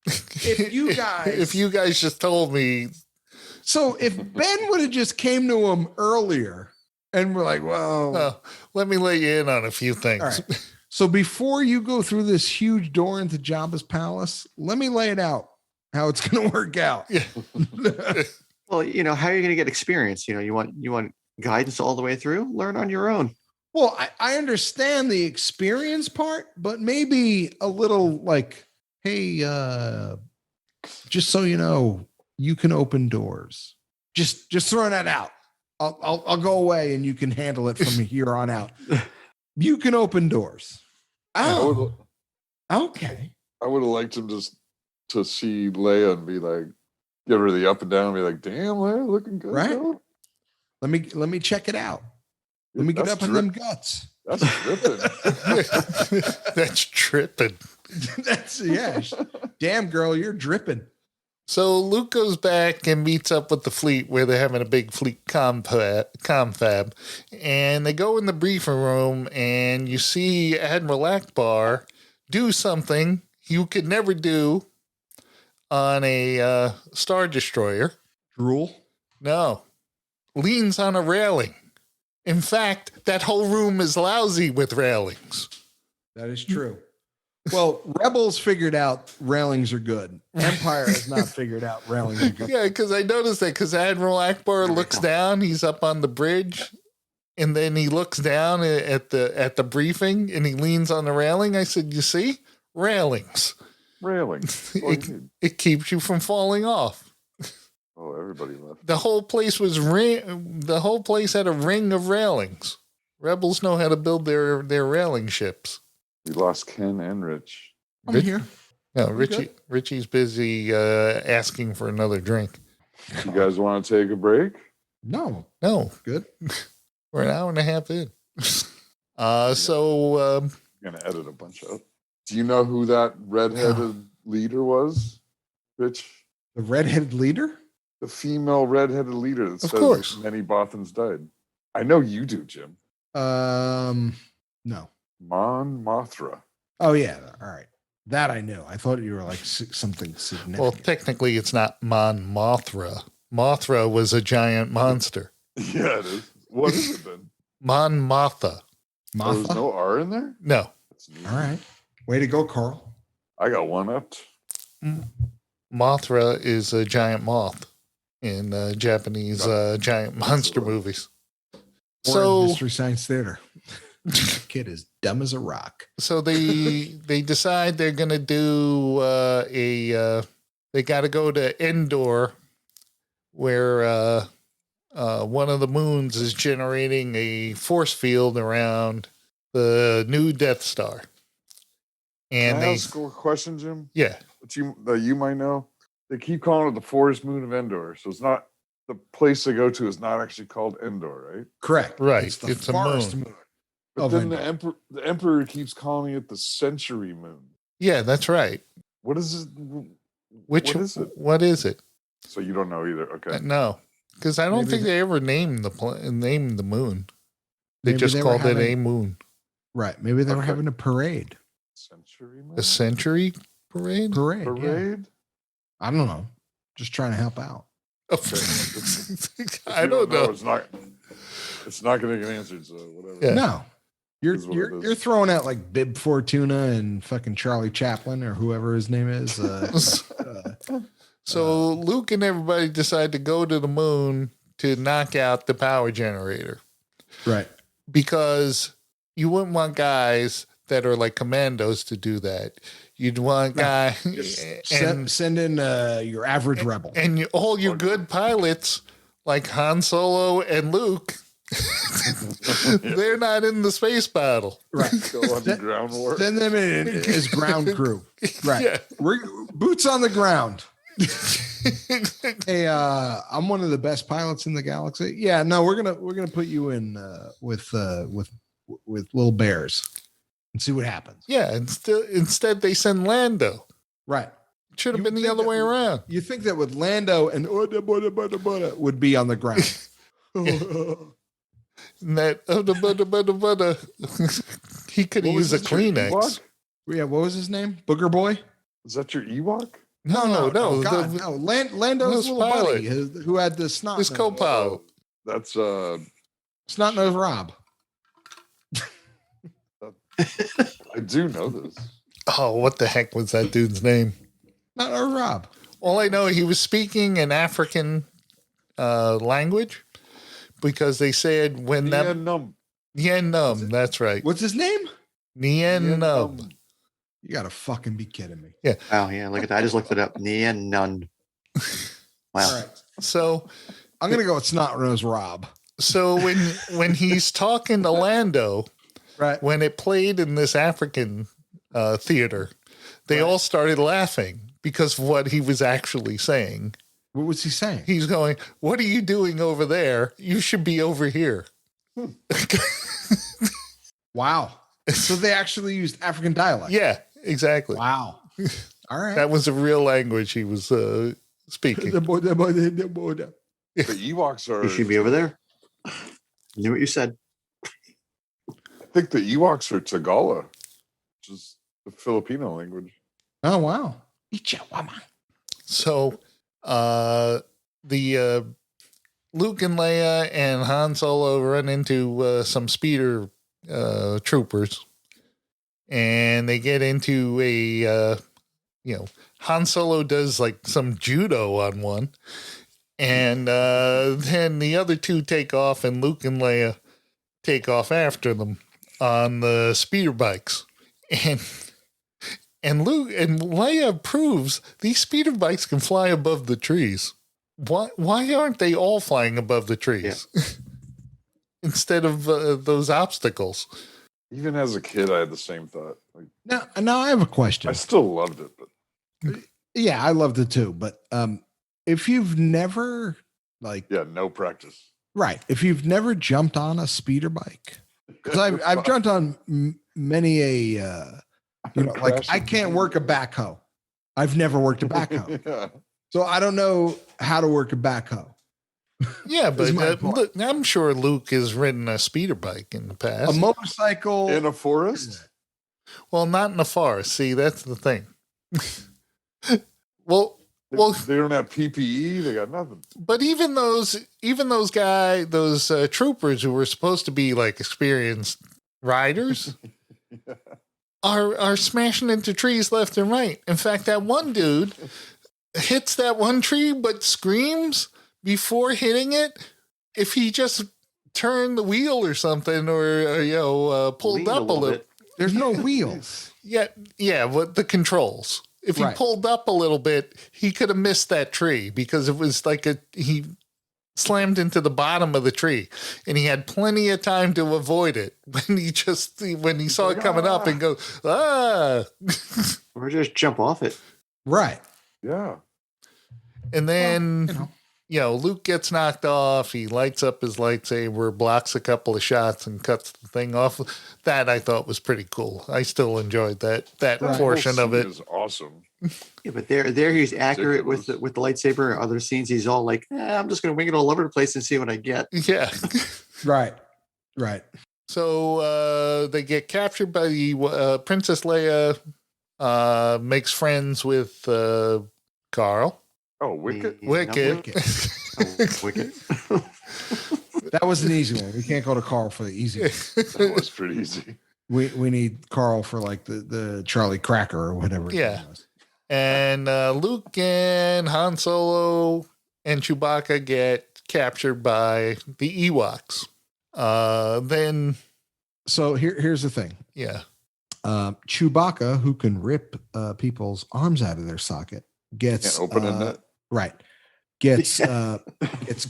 if you guys just told me. So if Ben would have just came to him earlier and we're like, well, let me let you in on a few things. All right. So before you go through this huge door into Jabba's palace, let me lay it out how it's going to work out. Yeah. Well, how are you going to get experience? You want guidance all the way through? Learn on your own. Well, I understand the experience part, but maybe a little like, hey, just so you know, you can open doors. Just throwing that out. I'll go away and you can handle it from here on out. You can open doors. Oh, okay. I would have liked him just to see Leia and be like, give her the up and down and be like, damn, Leia, looking good. Right. Though. Let me check it out. Let me get up in them guts. That's tripping. That's tripping. That's damn girl, you're dripping. So Luke goes back and meets up with the fleet where they're having a big fleet confab. And they go in the briefing room and you see Admiral Akbar do something you could never do on a Star Destroyer. Drool? No. Leans on a railing. In fact, that whole room is lousy with railings. That is true. Well, Rebels figured out railings are good. Empire has not figured out railings are good. Yeah, because I noticed that because Admiral Akbar looks down, he's up on the bridge, and then he looks down at the briefing and he leans on the railing. I said, "You see, railings. Railings. It keeps you from falling off." Oh, everybody left. The whole place the whole place had a ring of railings. Rebels know how to build their railing ships. We lost Ken and Rich. I'm here. No, Richie's busy asking for another drink. You guys want to take a break? No. Good. We're an hour and a half in. I'm gonna edit a bunch out. Do you know who that redheaded leader was, Rich? The redheaded leader? The female redheaded leader that Of says course. many Bothans died. I know you do, Jim. No. Mon Mothra. Oh yeah. All right. That I knew. I thought you were like something significant. Well, technically, it's not Mon Mothra. Mothra was a giant monster. Yeah, it is. What is it then? Mon Mothra. Oh, there's no R in there? No. All right. Way to go, Carl. I got one up. Mothra is a giant moth in Japanese giant monster movies. Or in Mystery Science Theater. Kid is dumb as a rock. So they decide they're going to do they got to go to Endor where one of the moons is generating a force field around the new Death Star. And Can I ask a question, Jim? Yeah. That you might know. They keep calling it the forest moon of Endor. So it's not the place they go to is not actually called Endor, right? Correct. Right. It's the It's a forest moon. moon. But then the emperor keeps calling it the century moon. Yeah, that's right. What is it? What is it? So you don't know either. Okay. No, because I don't Maybe think they ever named the moon. They Maybe just they were called it a having- moon. Right. Maybe they were Okay. having a parade. Century moon? A century parade? Parade. Yeah. Parade? I don't know. Just trying to help out. If I you don't know. It's not going to get answered, so whatever. Yeah. No. Is what it is. You're throwing out like Bib Fortuna and fucking Charlie Chaplin or whoever his name is. So Luke and everybody decide to go to the moon to knock out the power generator Right. because you wouldn't want guys that are like commandos to do that. You'd want guys Send in your average rebel. and all your good pilots like Han Solo and Luke. They're not in the space battle. Right. Go on the ground war. Send them in as ground crew. Right. Yeah. We're boots on the ground. Hey, I'm one of the best pilots in the galaxy. Yeah, no, we're gonna put you in with little bears and see what happens. Yeah, instead they send Lando. Right. Should have You been the think other that way would- around. You think that with Lando and would be on the ground. And that he could What use was a this, your Kleenex. Ewok? Yeah, what was his name? Booger Boy? Is that your Ewok? No. God, no. Lando's His little pilot. buddy who had the snot. His co-pilot. That's Snot nose Rob. I do know this. Oh, what the heck was that dude's name? Not nose Rob. All I know, he was speaking in African language because they said when that Nien Num, that's right. What's his name? Nien Num. You gotta fucking be kidding me. Yeah. Oh yeah, look at that. I just looked it up. Nien Nun. Wow. All right. So I'm gonna go with Snot Nose Rob. So when he's talking to Lando, Right. when it played in this African theater, they all started laughing because of what he was actually saying. What was he saying? He's going, "What are you doing over there? You should be over here." Wow. So they actually used African dialect. Yeah, exactly. Wow. All right. That was a real language he was speaking. The Ewoks are. You should be over there. Knew what you said. I think the Ewoks are Tagala, which is the Filipino language. Oh wow. So the Luke and Leia and Han Solo run into some speeder troopers, and they get into a Han Solo does like some judo on one, and then the other two take off, and Luke and Leia take off after them on the speeder bikes, and Luke and Leia proves these speeder bikes can fly above the trees. Why aren't they all flying above the trees instead of those obstacles? Even as a kid, I had the same thought. Like, now I have a question. I still loved it, but Yeah, I loved it too. But if you've never no practice. Right. If you've never jumped on a speeder bike, because I've jumped on many a, like I can't work a backhoe. I've never worked a backhoe. Yeah. So I don't know how to work a backhoe. Yeah, but look, I'm sure Luke has ridden a speeder bike in the past. A motorcycle. In a forest? Well, not in the forest. See, that's the thing. Well, they don't have PPE. They got nothing. But even those troopers who were supposed to be like experienced riders are smashing into trees left and right. In fact, that one dude hits that one tree but screams before hitting it. If he just turned the wheel or something, or pulled Leaned up a little. There's no wheels. Yeah, with the controls. If he pulled up a little bit, he could have missed that tree because it was like he slammed into the bottom of the tree, and he had plenty of time to avoid it when he saw it coming up and go, or just jump off it. Right. Yeah. And then Luke gets knocked off. He lights up his lightsaber, blocks a couple of shots, and cuts the thing off. That I thought was pretty cool. I still enjoyed that portion of it. Is awesome. Yeah, but there he's accurate with the lightsaber. Other scenes, he's all like, "I'm just going to wing it all over the place and see what I get." Yeah. Right. So they get captured by the Princess Leia. Makes friends with Carl. Oh, Wicket. Wicket. Wicket. That was an easy one. We can't go to Carl for the easy one. That was pretty easy. We need Carl for like the Charlie Cracker or whatever. Yeah. And Luke and Han Solo and Chewbacca get captured by the Ewoks. So here's the thing. Yeah. Chewbacca, who can rip people's arms out of their socket, gets Can't open a net. Right. Gets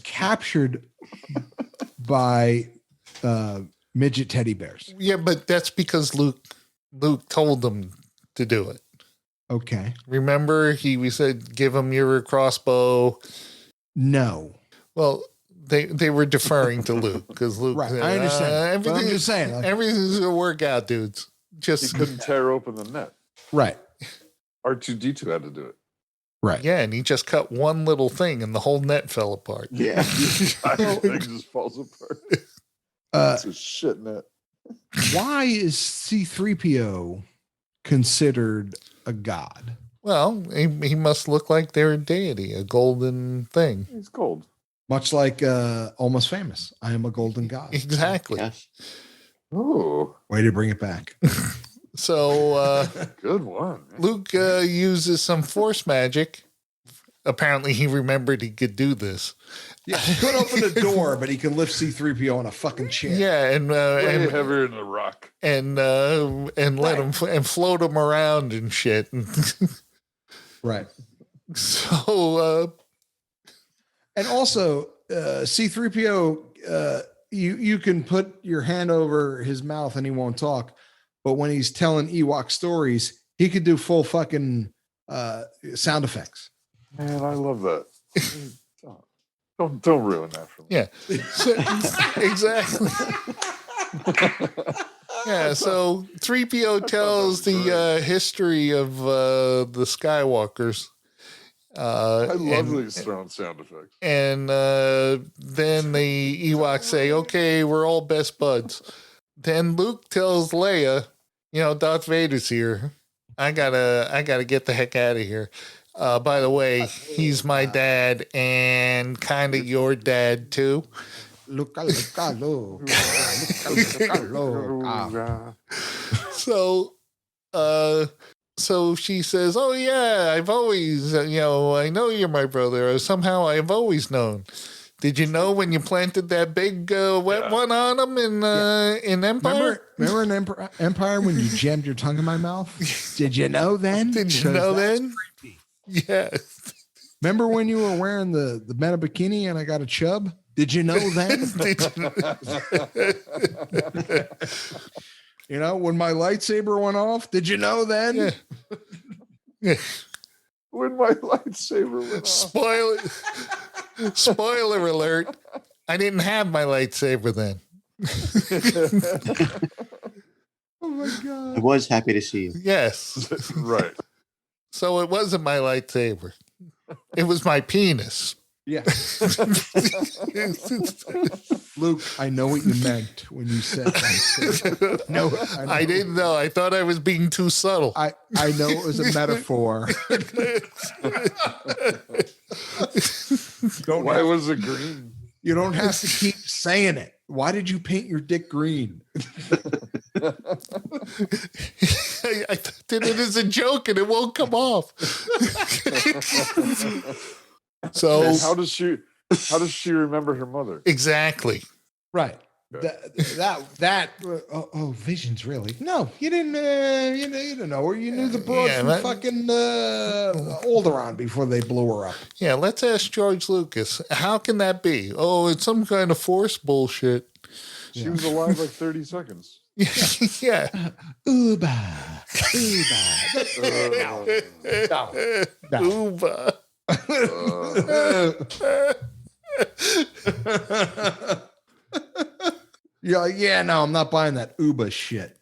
captured by midget teddy bears. Yeah, but that's because Luke told them to do it. Okay. Remember, we said, give him your crossbow. No. Well, they were deferring to Luke because Luke. Right. I understand. But I'm just saying, everything's gonna work out, dudes. He couldn't tear open the net. Right. R2D2 had to do it. Right. Yeah, and he just cut one little thing, and the whole net fell apart. Yeah. The thing just falls apart. It's a shit net. Why is C-3PO considered a god? Well, he must look like their deity, a golden thing. He's gold. Much like Almost Famous. I am a golden god. Exactly. Yes. Oh, Way to bring it back. So good one. Luke uses some force magic apparently he remembered he could do this. Yeah, he couldn't open the door, but he can lift C-3PO on a fucking chair. Yeah, and Way heavier than a rock. and let him and float him around and shit. Right. So and also C-3PO, you can put your hand over his mouth and he won't talk, but when he's telling Ewok stories, he could do full fucking sound effects. Man, I love that. Don't ruin that for me. yeah, so, exactly. Yeah, so 3PO tells the history of the Skywalkers. I love these throwing sound effects. And then the Ewoks say, okay, we're all best buds. Then Luke tells Leia, Darth Vader's here. I gotta get the heck out of here. By the way, he's my dad and kind of your dad too. Look. So she says, oh yeah, I've always, I know you're my brother. Somehow I've always known. Did you know when you planted that big wet one on him in Empire? Remember in Empire when you jammed your tongue in my mouth? Did you know then? Did you know then? Yeah. Remember when you were wearing the meta bikini and I got a chub? Did you know then? When my lightsaber went off, did you know then? Yeah. When my lightsaber went off. Spoiler alert. I didn't have my lightsaber then. Oh my God. I was happy to see you. Yes. Right. So it wasn't my lightsaber. It was my penis. Yeah. Luke, I know what you meant when you said that. No, I didn't know. I thought I was being too subtle. I know it was a metaphor. Why was it green? You don't have to keep saying it. Why did you paint your dick green? I did it as a joke and it won't come off. So And how does she remember her mother? Exactly. Right. Visions, really? No, you didn't. You didn't know her. You knew the broad from fucking Alderaan before they blew her up. Yeah, let's ask George Lucas. How can that be? Oh, it's some kind of Force bullshit. She was alive like 30 seconds. Yeah. Uba. No. Uba. Yeah, no, I'm not buying that Uba shit.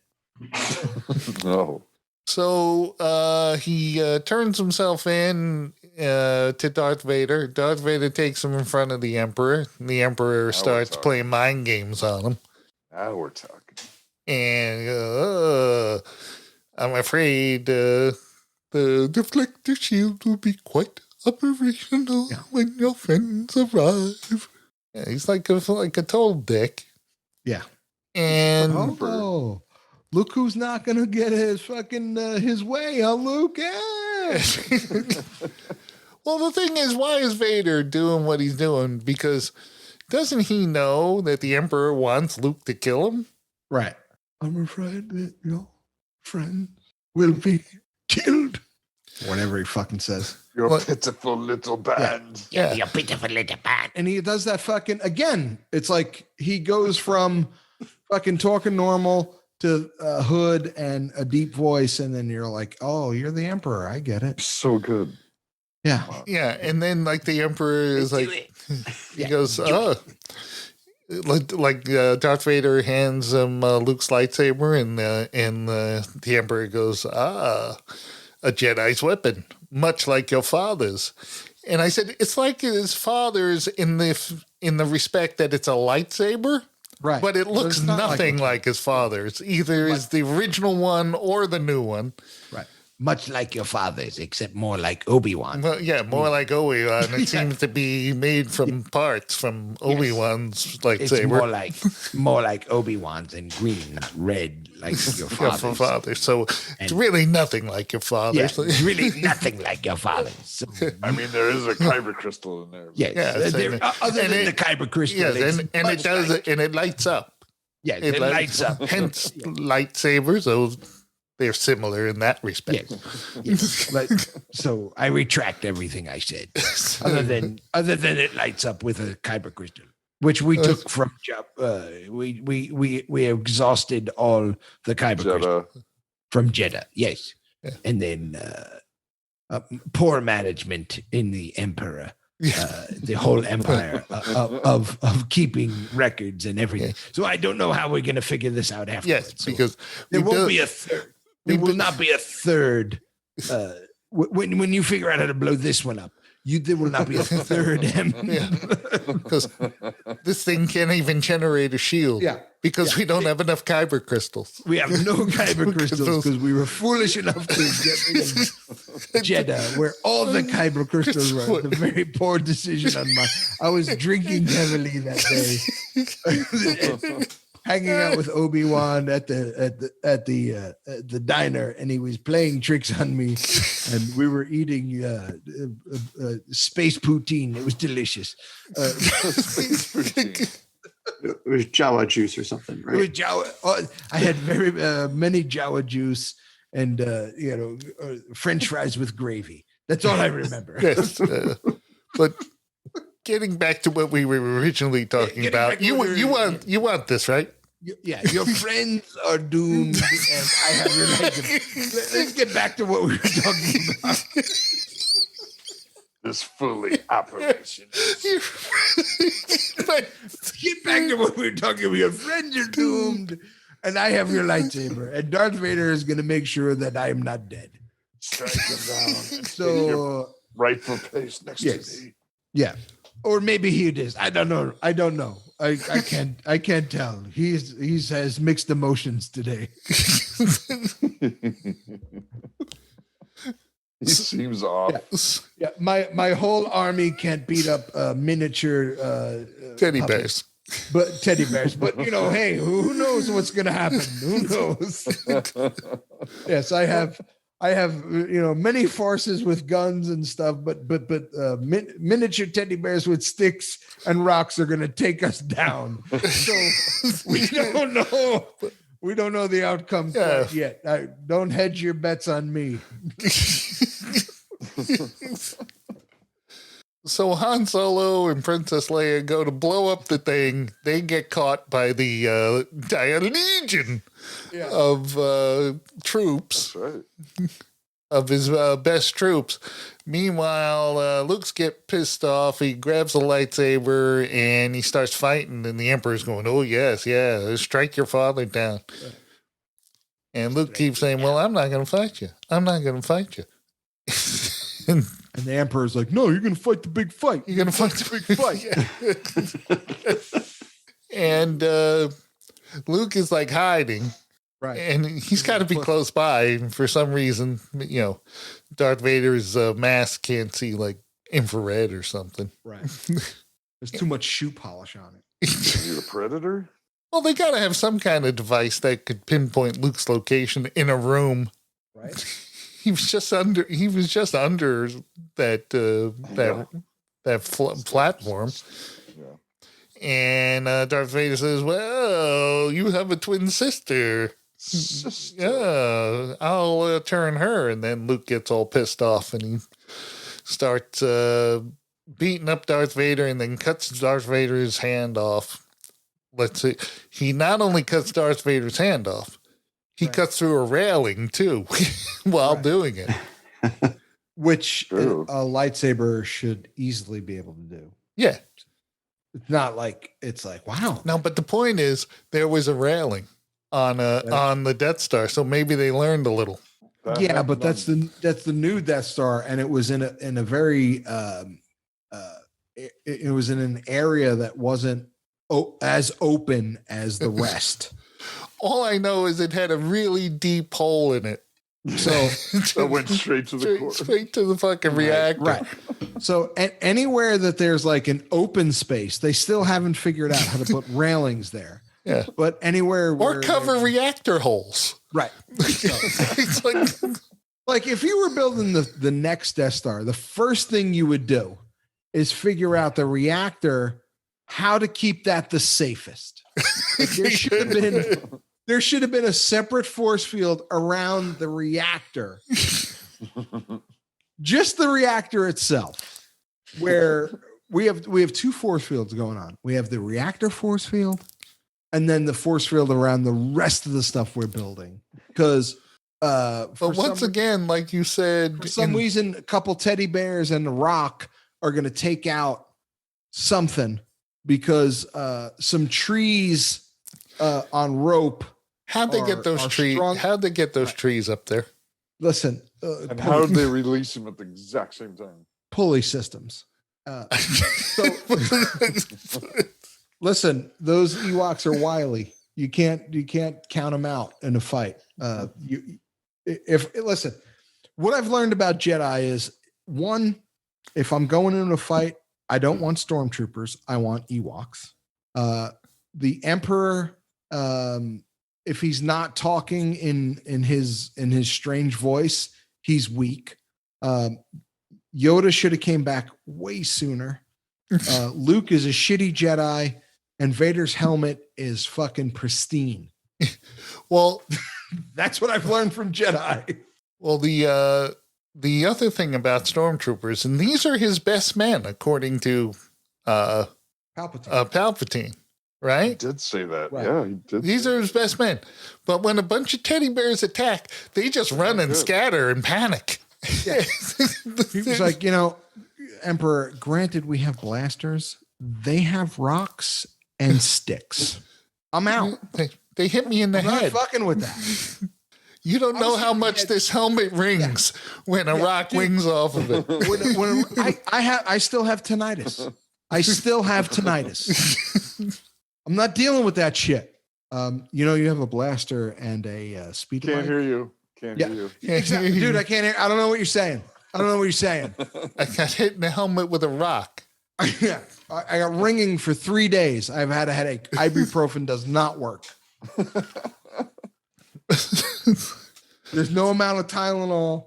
No. So he turns himself in to Darth Vader. Darth Vader takes him in front of the Emperor. The Emperor starts playing mind games on him. Now we're talking. And I'm afraid the deflector shield will be quite operational when your friends arrive. Yeah, he's like a total dick. Yeah. And look who's not gonna get his fucking his way, huh, Luke? Yeah. Well, the thing is, why is Vader doing what he's doing? Because doesn't he know that the Emperor wants Luke to kill him? Right. I'm afraid that your friends will be killed. Whatever he fucking says. Your pitiful little band. Yeah. Your pitiful little band. And he does that fucking again. It's like he goes from fucking talking normal to a hood and a deep voice, and then you're like, oh, you're the Emperor. I get it. So good. Yeah. Yeah. And then like the Emperor is like, he goes, oh. Like Darth Vader hands him Luke's lightsaber, and the Emperor goes, a Jedi's weapon, much like your father's. And I said, it's like his father's in the respect that it's a lightsaber, right? But it looks nothing like his father's. Either is the original one or the new one, right? much like your father's, except more like Obi-Wan. Well, yeah, more like Obi-Wan. It seems to be made from parts from Obi-Wan's lightsaber. It's more like Obi-Wan's and green, red, like your father's. Father. So it's really nothing like your father's. Yeah, it's really nothing like your father's. So, I mean, there is a kyber crystal in there. yes, other than the kyber crystal. Yes, and it does it, and it lights up. Yes, it lights up. Hence, lightsabers. They're similar in that respect. Yes. But, so I retract everything I said. other than it lights up with a kyber crystal, which we took from we exhausted all the kyber crystal from Jedi. Yes, and then poor management in the Emperor. The whole empire of keeping records and everything. So I don't know how we're going to figure this out afterwards. Yes, because there won't be a third. There will not be a third. When you figure out how to blow this one up, there will not be a third. Because this thing can't even generate a shield. Yeah. Because we don't have enough kyber crystals. We have no kyber crystals because we were foolish enough to get in Jeddah, where all the kyber crystals were. It's a very poor decision on my. I was drinking heavily that day. Hanging out with Obi-Wan at the diner, and he was playing tricks on me, and we were eating space poutine. It was delicious. Space poutine. It was Jawa juice or something, right? It was Jawa. I had very many Jawa juice and French fries with gravy. That's all I remember. Yes, but. Getting back to what we were originally talking about, you want this, right? Yeah, your friends are doomed, and I have your life. Let's get back to what we were talking about. This fully operation. Get back to what we were talking about. Your friends are doomed, and I have your lightsaber, and Darth Vader is going to make sure that I am not dead. Strike him down. So rightful place next to me. Yeah. Or maybe he is. I don't know. I can't tell. He has mixed emotions today. He seems off. Yeah. My whole army can't beat up miniature teddy bears. But hey, who knows what's going to happen? Who knows? Yes, I have many forces with guns and stuff, but miniature teddy bears with sticks and rocks are going to take us down. So we don't know. We don't know the outcome quite yet. Don't hedge your bets on me. So Han Solo and Princess Leia go to blow up the thing. They get caught by the a legion of troops. That's right. Of his best troops. Meanwhile, Luke's get pissed off. He grabs a lightsaber and he starts fighting. And the Emperor's going, "Oh yes, strike your father down." And Luke keeps saying, "Well, I'm not going to fight you. I'm not going to fight you." And the Emperor's like, "No, you're going to fight the big fight. You're going to fight the big fight." And Luke is like hiding. Right. And he's got to be close by. And for some reason, Darth Vader's mask can't see like infrared or something. Right. There's too much shoe polish on it. Is he a predator? Well, they got to have some kind of device that could pinpoint Luke's location in a room. Right. He was just under that platform. Yeah. And Darth Vader says, "Well, you have a twin sister. Yeah, I'll turn her." And then Luke gets all pissed off and he starts beating up Darth Vader and then cuts Darth Vader's hand off. Let's see. He not only cuts Darth Vader's hand off, he cuts through a railing too while doing it. Which a lightsaber should easily be able to do. Yeah. It's not like it's like, wow. No, but the point is there was a railing on the Death Star, so maybe they learned a little. But that's the new Death Star, and it was in a very it was in an area that wasn't as open as the rest. All I know is it had a really deep hole in it. So That went straight to the core. Straight to the fucking reactor. right. So anywhere that there's like an open space, they still haven't figured out how to put railings there. Yeah. But anywhere Or where cover reactor holes. right. So, It's like, if you were building the next Death Star, the first thing you would do is figure out the reactor, how to keep that the safest. There should have been a separate force field around the reactor. Just the reactor itself, where we have two force fields going on. We have the reactor force field, and then the force field around the rest of the stuff we're building. Because, but once again, like you said, for some reason, a couple teddy bears and a rock are going to take out something because some trees on rope. How'd they get those trees? How'd they get those trees up there? Listen, and how did they release them at the exact same time? Pulley systems. Listen, those Ewoks are wily. You can't count them out in a fight. Listen, what I've learned about Jedi is, one, if I'm going into a fight, I don't want stormtroopers. I want Ewoks. The Emperor, if he's not talking in his strange voice, he's weak. Yoda should have came back way sooner. Luke is a shitty Jedi, and Vader's helmet is fucking pristine. Well, that's what I've learned from Jedi. Well, the other thing about stormtroopers, and these are his best men, according to Palpatine. Right? He did say that. Right. Yeah, he did. These are his best men. But when a bunch of teddy bears attack, they just run and scatter and panic. Yeah. He was like, Emperor, granted we have blasters, they have rocks and sticks. I'm out. They hit me in the I'm head. not fucking with that. You don't know how much this helmet rings when a rock wings off of it. When I still have tinnitus. I'm not dealing with that shit. You have a blaster and a speed Can't light. hear you. Can't hear you. Exactly. Dude, I can't hear. I don't know what you're saying. I got hit in the helmet with a rock. Yeah. I got ringing for 3 days. I've had a headache. Ibuprofen does not work. There's no amount of Tylenol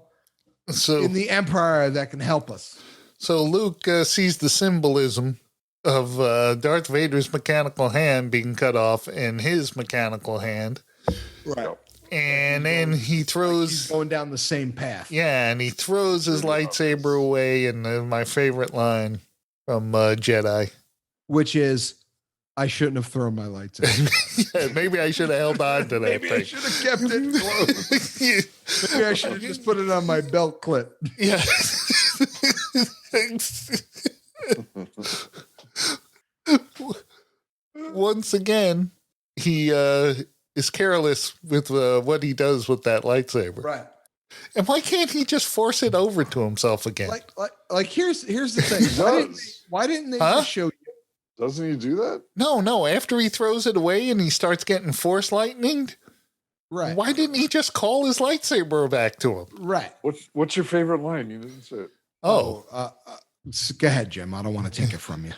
in the Empire that can help us. So Luke sees the symbolism of Darth Vader's mechanical hand being cut off and his mechanical hand. Right. And then he throws... He's going down the same path. Yeah, and he throws his lightsaber away, and my favorite line from Jedi. Which is, I shouldn't have thrown my lightsaber. Yeah, maybe I should have held on to that Maybe thing. I should have kept it close. Maybe I should have just put it on my belt clip. Yeah. Once again, he is careless with what he does with that lightsaber. Right. And why can't he just force it over to himself again? Like here's the thing. Why didn't they just show you? Doesn't he do that? No. After he throws it away and he starts getting force lightninged, right? Why didn't he just call his lightsaber back to him? Right. What's your favorite line? You didn't say it. Go ahead, Jim. I don't want to take it from you.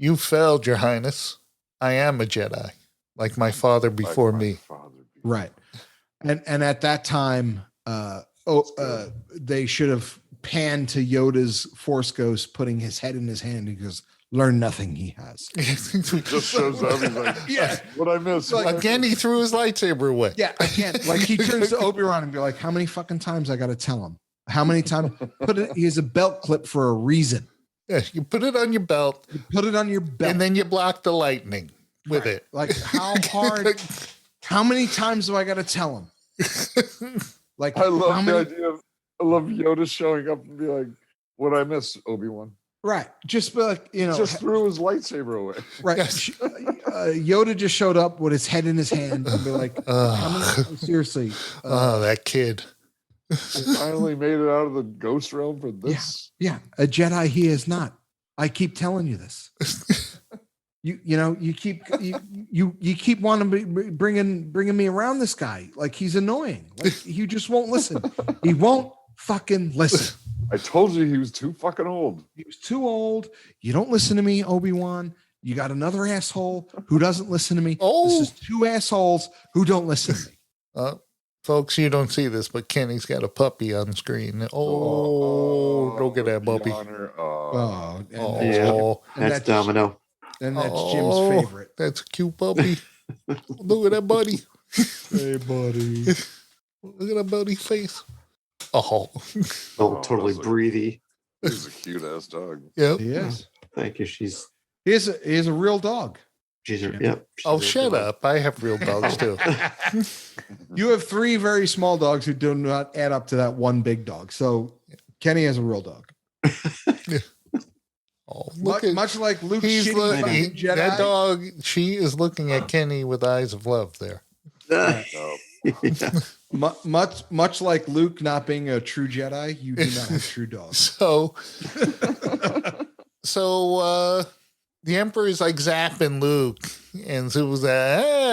You failed, Your Highness. I am a Jedi, like my father before me. Right. And at that time, they should have panned to Yoda's Force Ghost, putting his head in his hand. He goes, "Learn nothing." He has. Just shows up. He's like, yeah. What I missed? Again, he threw his lightsaber away. Yeah, again. Like he turns to Obi-Wan and be like, "How many fucking times I got to tell him? How many times?" He has a belt clip for a reason. Yeah, you put it on your belt. You put it on your belt. And then you block the lightning with it. Like how hard, how many times do I got to tell him? Like I love the idea of, I love Yoda showing up and be like, "What I miss, Obi-Wan?" Right. Just be like, just threw his lightsaber away. Right. Yes. Yoda just showed up with his head in his hand and be like, how many, seriously. That kid. I finally made it out of the ghost realm for this. Yeah. A Jedi he is not. I keep telling you this. you keep wanting to be bringing me around this guy. Like he's annoying. Like he just won't listen. He won't fucking listen. I told you he was too fucking old. He was too old. You don't listen to me, Obi-Wan. You got another asshole who doesn't listen to me. This is two assholes who don't listen to me. Folks, you don't see this, but Kenny's got a puppy on the screen. Look at that puppy. That's Domino. And that's Jim's favorite. That's a cute puppy. Look at that buddy. Hey, buddy. Look at that buddy's face. Oh, totally breathy. He's a cute ass dog. Yeah, he is. Thank you. He is a real dog. She's shut up. I have real dogs too. You have 3 very small dogs who do not add up to that one big dog. So Kenny has a real dog. Much like Luke's shitty Jedi. That dog, she is looking at Kenny with eyes of love there. Much like Luke not being a true Jedi, you do not have true dogs. So the Emperor is like zapping Luke, and so was like, hey,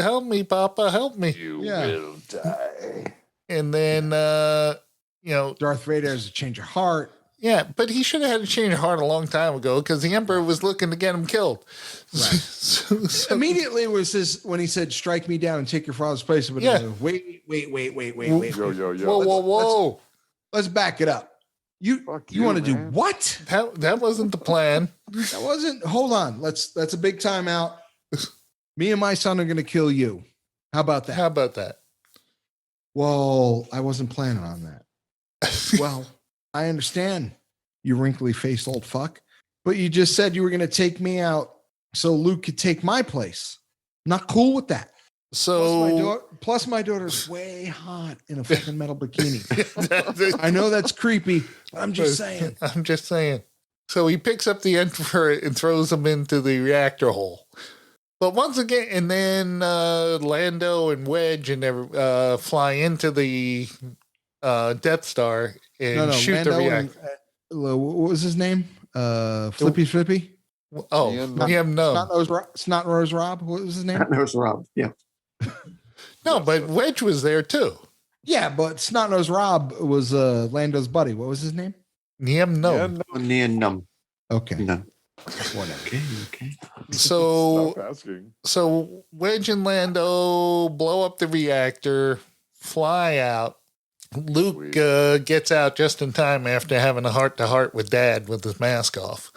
help me, Papa, help me. You will die. And then, Darth Vader has a change of heart. Yeah, but he should have had a change of heart a long time ago because the Emperor was looking to get him killed. Right. Immediately was when he said, "Strike me down and take your father's place." But wait. Whoa. Let's back it up. You want to do what? That wasn't the plan. That wasn't. Hold on. That's a big timeout. Me and my son are going to kill you. How about that? Well, I wasn't planning on that. Well, I understand, you wrinkly faced old fuck, but you just said you were going to take me out so Luke could take my place. Not cool with that. So plus my daughter's way hot in a fucking metal bikini. I know that's creepy, but I'm just saying. So he picks up the Emperor and throws him into the reactor hole. But once again, and then Lando and Wedge and fly into the Death Star and shoot the reactor. What was his name? Flippy? Oh, Snot Nose Rob. What was his name? Snot Nose Rob. Yeah. No, but Wedge was there too. Yeah, but Snot Nose Rob was Lando's buddy. What was his name? Nien Num. Okay. No. Whatever. Okay. So Stop asking. So Wedge and Lando blow up the reactor, fly out. Luke gets out just in time after having a heart-to-heart with Dad with his mask off.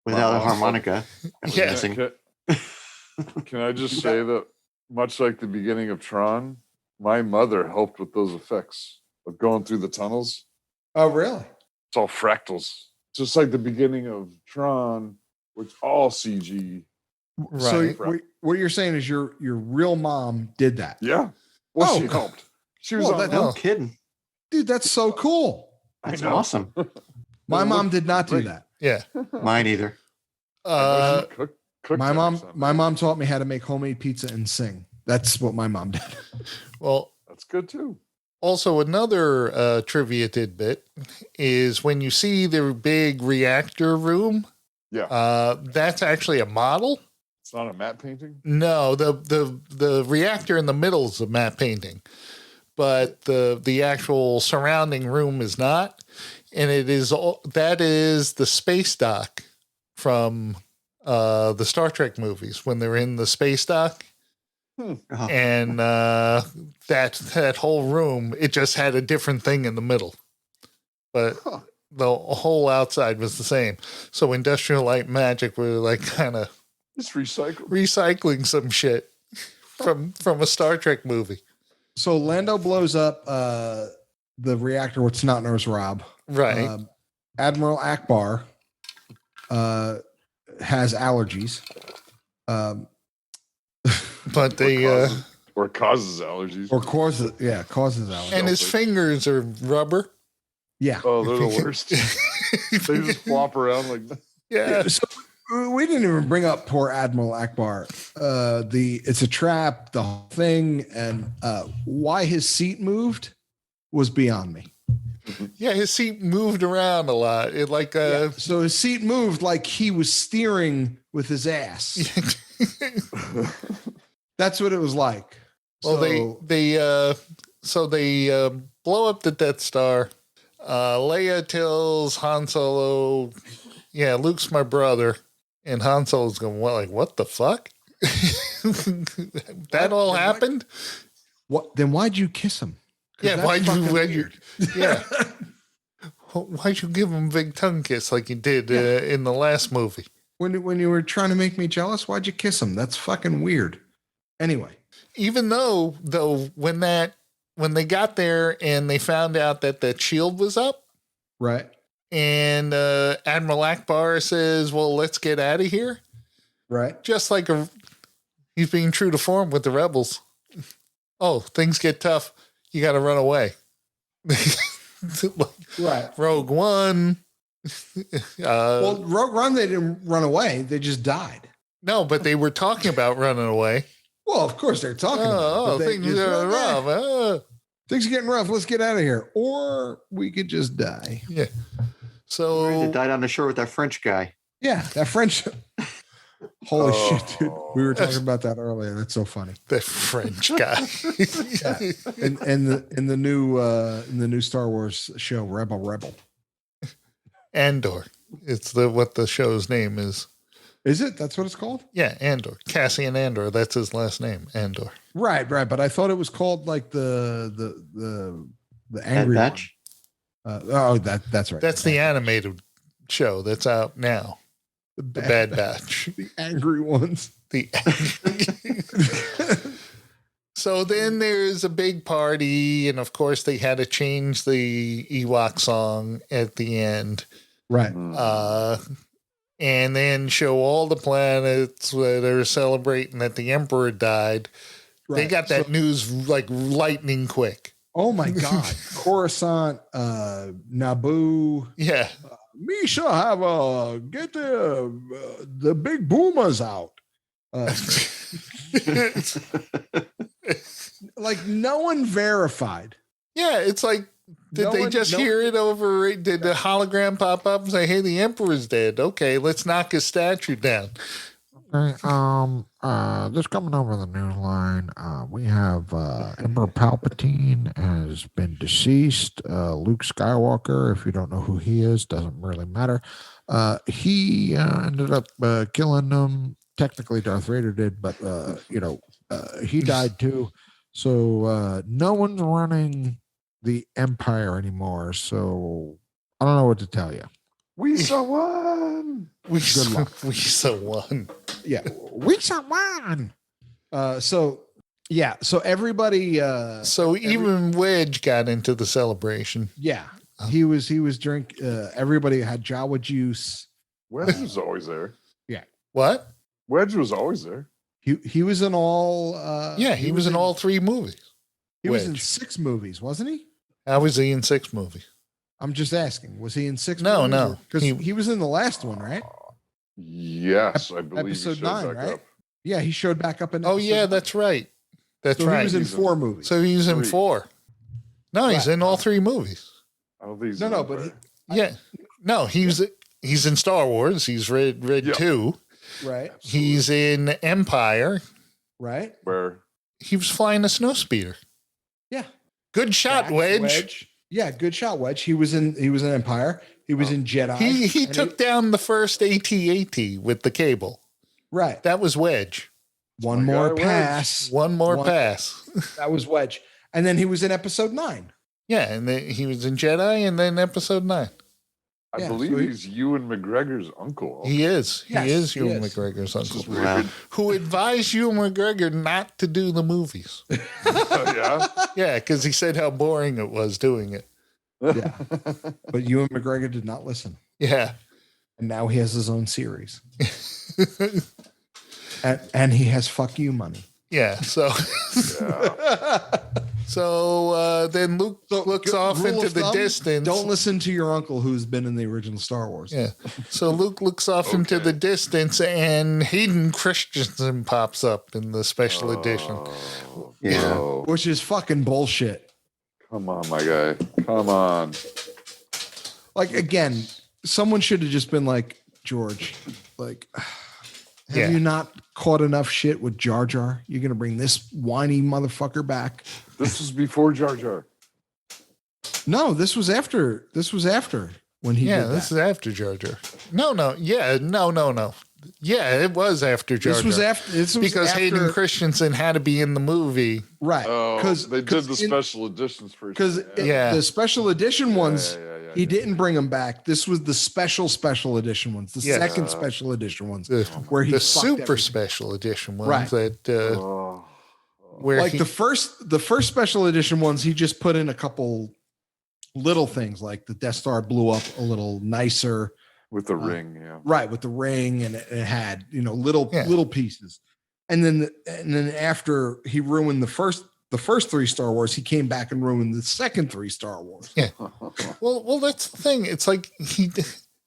Without a harmonica. Yeah. Can I just say that, much like the beginning of Tron, my mother helped with those effects of going through the tunnels. Oh, really? It's all fractals. Just like the beginning of Tron, which all CG. Right. So what you're saying is your real mom did that? Yeah. Well, she helped. She was no kidding. Dude, that's so cool. That's awesome. My mom did not do that. Yeah. Mine either. My mom taught me how to make homemade pizza and sing. That's what my mom did. Well, that's good too. Also, another trivia tidbit is when you see the big reactor room. Yeah. That's actually a model. It's not a matte painting. No, the reactor in the middle is a matte painting, but the actual surrounding room is not, and that is the space dock from the Star Trek movies when they're in the space dock. And that whole room, it just had a different thing in the middle, but the whole outside was the same. So Industrial Light Magic were like kind of just recycling some shit from a Star Trek movie. So Lando blows up the reactor with Snot Nose Rob. Right. Admiral Akbar has allergies. But they or causes allergies. Causes allergies. And his fingers are rubber. Yeah. Oh, they're the worst. They just flop around like that. Yeah. So we didn't even bring up poor Admiral Akbar. It's a trap, the whole thing, and why his seat moved was beyond me. Yeah, his seat moved around a lot. It like So his seat moved like he was steering with his ass. That's what it was like. Well, they blow up the Death Star. Leia tells Han Solo, "Yeah, Luke's my brother," and Han Solo's going, "Well, like what the fuck? That all happened? What? Then why'd you kiss him? Yeah, why'd you give him a big tongue kiss like you did in the last movie? When you were trying to make me jealous, why'd you kiss him? That's fucking weird. Anyway, even though when they got there and they found out that that shield was up, right? And Admiral Akbar says, "Well, let's get out of here." Right. Just like he's being true to form with the rebels. Oh, things get tough. You got to run away. Right. Rogue One. Well, Rogue One, they didn't run away. They just died. No, but they were talking about running away. Well, of course they're talking about it. Things are rough. Things are getting rough. Let's get out of here. Or we could just die. Yeah. So They died on the shore with that French guy. Yeah, that French. Holy shit, dude. We were talking about that earlier. That's so funny. The French guy. Yeah. In the new Star Wars show, Rebel. Andor. It's what the show's name is. Is it? That's what it's called? Yeah, Andor. Cassian Andor. That's his last name, Andor. Right. But I thought it was called like the angry Bad Batch. That's right. That's the animated show that's out now. The Bad Batch. The angry ones. So then there's a big party, and of course they had to change the Ewok song at the end. Right. And then show all the planets where they're celebrating that the Emperor died. Right. They got that news like lightning quick. Oh my God. Coruscant, Naboo. Yeah. Misha, get the big boomers out. Like no one verified. Yeah, it's like, did they just hear it over? Did the hologram pop up and say, "Hey, the Emperor's dead"? Okay, let's knock his statue down. Okay, just coming over the news line, we have Emperor Palpatine has been deceased. Luke Skywalker, if you don't know who he is, doesn't really matter. He ended up killing them. Technically, Darth Vader did, but he died too. So no one's running the Empire anymore. So I don't know what to tell you. We saw one. We saw one. Yeah. We won. So everybody So even Wedge got into the celebration. yeah. He was everybody had Jawa juice. Wedge was always there. What? Wedge was always there. He was in all He was in all 3 movies. He was in Wedge. 6 movies, wasn't he? How was he in 6 movies? I'm just asking. Was he in 6 No, movies? no. Because he was in the last one, right? Yes, I believe Episode he 9, showed back right? up. Yeah, he showed back up in Oh episode yeah, 9. that's right. That's So right. he was in 4 movies. So he was in 3. 4. No, he's Right. in all 3 movies. I don't think he's No, in but there. Yeah. No, he's in Star Wars. He's Red Yeah. 2. right. He's in Empire. Right. Where He was flying a snowspeeder. Yeah. Good shot, Back, Wedge. Yeah, good shot, Wedge. He was in Empire. He was in Jedi. He And took down the first AT-AT with the cable. right. That was Wedge. One my more guy, Wedge. pass. One more One- pass. That was Wedge. And then he was in episode 9. Yeah, and then he was in Jedi and then episode 9. I Yeah, believe so he- he's Ewan McGregor's uncle. He is. Yes, he is he Ewan is. McGregor's Which is uncle. weird. Wow. Who advised Ewan McGregor not to do the movies. Yeah. Yeah, because he said how boring it was doing it. Yeah. But Ewan McGregor did not listen. Yeah. And now he has his own series. And he has fuck you money. Yeah. So Yeah. then Luke looks good off rule into of the thumb, distance. Don't listen to your uncle who's been in the original Star Wars. Yeah. So Luke looks off into Okay. the distance and Hayden Christensen pops up in the special edition. Oh, Yeah. no. Which is fucking bullshit. Come on, my guy. Come on. Like, again, someone should have just been like, George, like, have you not caught enough shit with Jar Jar? You're going to bring this whiny motherfucker back? This was before Jar Jar. No, this was after. This was after when he did this that. is after Jar Jar. No. Yeah, no. Yeah, it was after Jar Jar. This was after. This was because after, Hayden Christensen had to be in the movie. right? Oh, Because they did the special editions first. Because the special edition ones, he didn't bring them back. This was the special edition ones, the second special edition ones, where he the fucked super everything. special edition ones Right. that where like the first special edition ones, he just put in a couple little things, like the Death Star blew up a little nicer with the ring, right, with the ring, and it had little pieces, and then after he ruined the first 3 Star Wars, he came back and ruined the second 3 Star Wars. Yeah. Well, that's the thing. It's like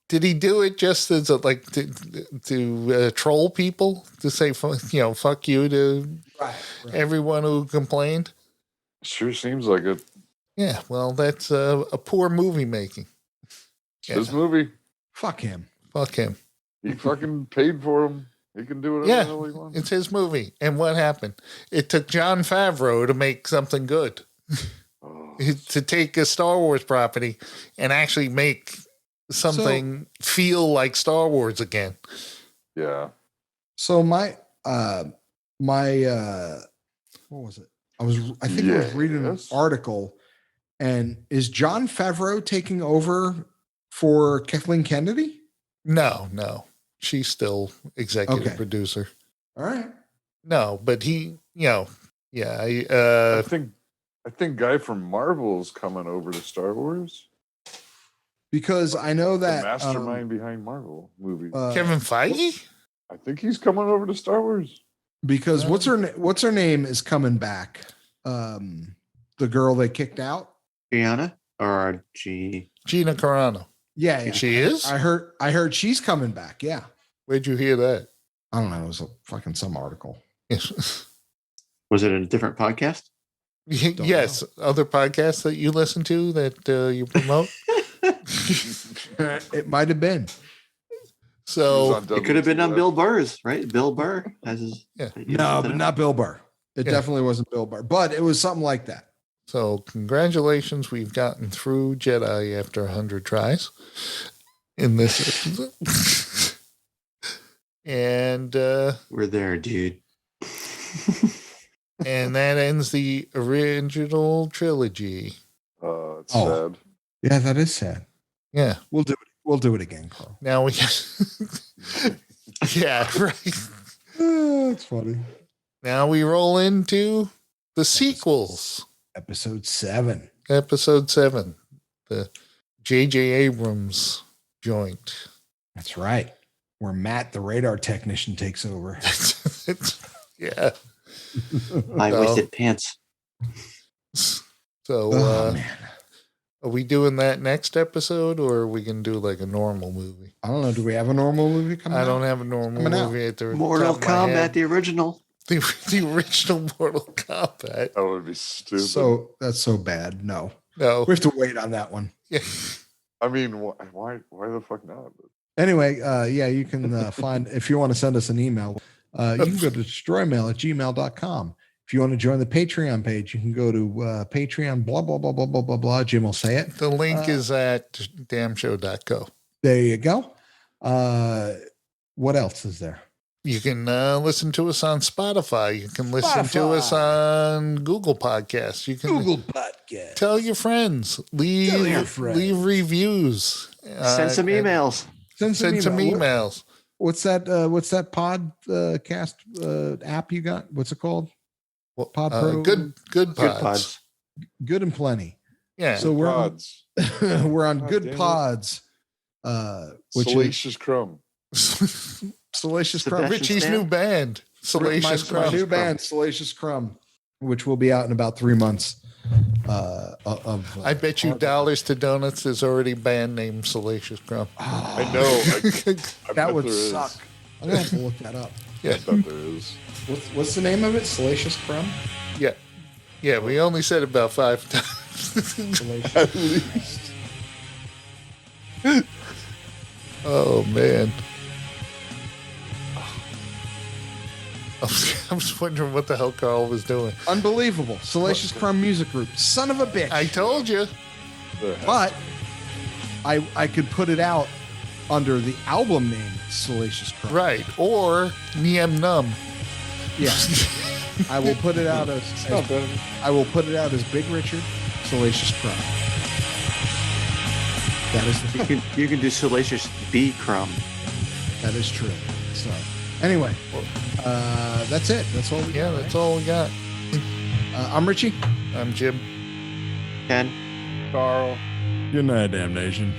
did he do it just as to troll people, to say fuck you to everyone who complained? Sure seems like it. Yeah. Well, that's a poor movie making. His movie. Fuck him. Fuck him. He fucking paid for him. He can do whatever the hell he wants. It's his movie. And what happened? It took Jon Favreau to make something good. To take a Star Wars property and actually make something feel like Star Wars again. Yeah. So my what was it? I think I was reading an article, and is Jon Favreau taking over for Kathleen Kennedy? No. She's still executive producer. All right. No, but he, I think guy from Marvel's coming over to Star Wars. Because I know that the mastermind behind Marvel movies, Kevin Feige. I think he's coming over to Star Wars. Because what's her name is coming back? The girl they kicked out, Gina Carano. Yeah, she is. I heard she's coming back. Yeah. Where'd you hear that? I don't know. It was some article. Was it a different podcast? Yes, other podcasts that you listen to that you promote. It might have been. So it could have been on Bill Burr's, right? Bill Burr has his. No, but not Bill Burr. It definitely wasn't Bill Burr, but it was something like that. So congratulations, we've gotten through Jedi after 100 tries in this episode. And we're there, dude. And that ends the original trilogy. It's sad. Yeah, that is sad. Yeah. We'll do it again, Carl. Now we yeah, right. It's funny. Now we roll into the sequels. Episode 7. The J.J. Abrams joint. That's right. Where Matt, the radar technician, takes over. Yeah. My wasted pants. So, man. Are we doing that next episode, or are we going to do like a normal movie? I don't know. Do we have a normal movie coming out? I don't have a normal movie at the Mortal Kombat, the original. The original Mortal Kombat. That would be stupid. So that's so bad. No. We have to wait on that one. Yeah. I mean, why the fuck not? Anyway, you can find, if you want to send us an email, you can go to destroymail@gmail.com. If you want to join the Patreon page, you can go to Patreon, blah, blah, blah, blah, blah, blah, blah. Jim will say it. The link is at damnshow.co. There you go. What else is there? You can listen to us on Spotify. You can listen to us on Google Podcasts. You can Google Podcasts. Tell your friends. Leave reviews. Send some emails. Send some emails. What's that podcast app you got? What's it called? Pod Pro? Good Pods. Good and plenty. Yeah. So we're Pods. we're on Good Pods. Which Salacious Crumb. Salacious Crumb. Richie's new band. Salacious Crumb. My new band, Salacious Crumb, which will be out in about 3 months. I bet you dollars to donuts there's already a band named Salacious Crumb. I know. That would suck. I'm gonna have to look that up. Yeah, I bet there is. What's the name of it? Salacious Crumb? Yeah. We only said about 5 times. At least. Oh man. I was wondering what the hell Carl was doing. Unbelievable. Salacious Crumb Music Group. Son of a bitch. I told you. But I could put it out under the album name Salacious Crumb. Right. Or Niem Num. Yeah. I will put it out as I will put it out as Big Richard Salacious Crumb. That is the You can do Salacious B Crumb. That is true. So anyway, that's it. That's all we got. That's all we got. I'm Richie. I'm Jim. Ken. Carl. Good night, damnation.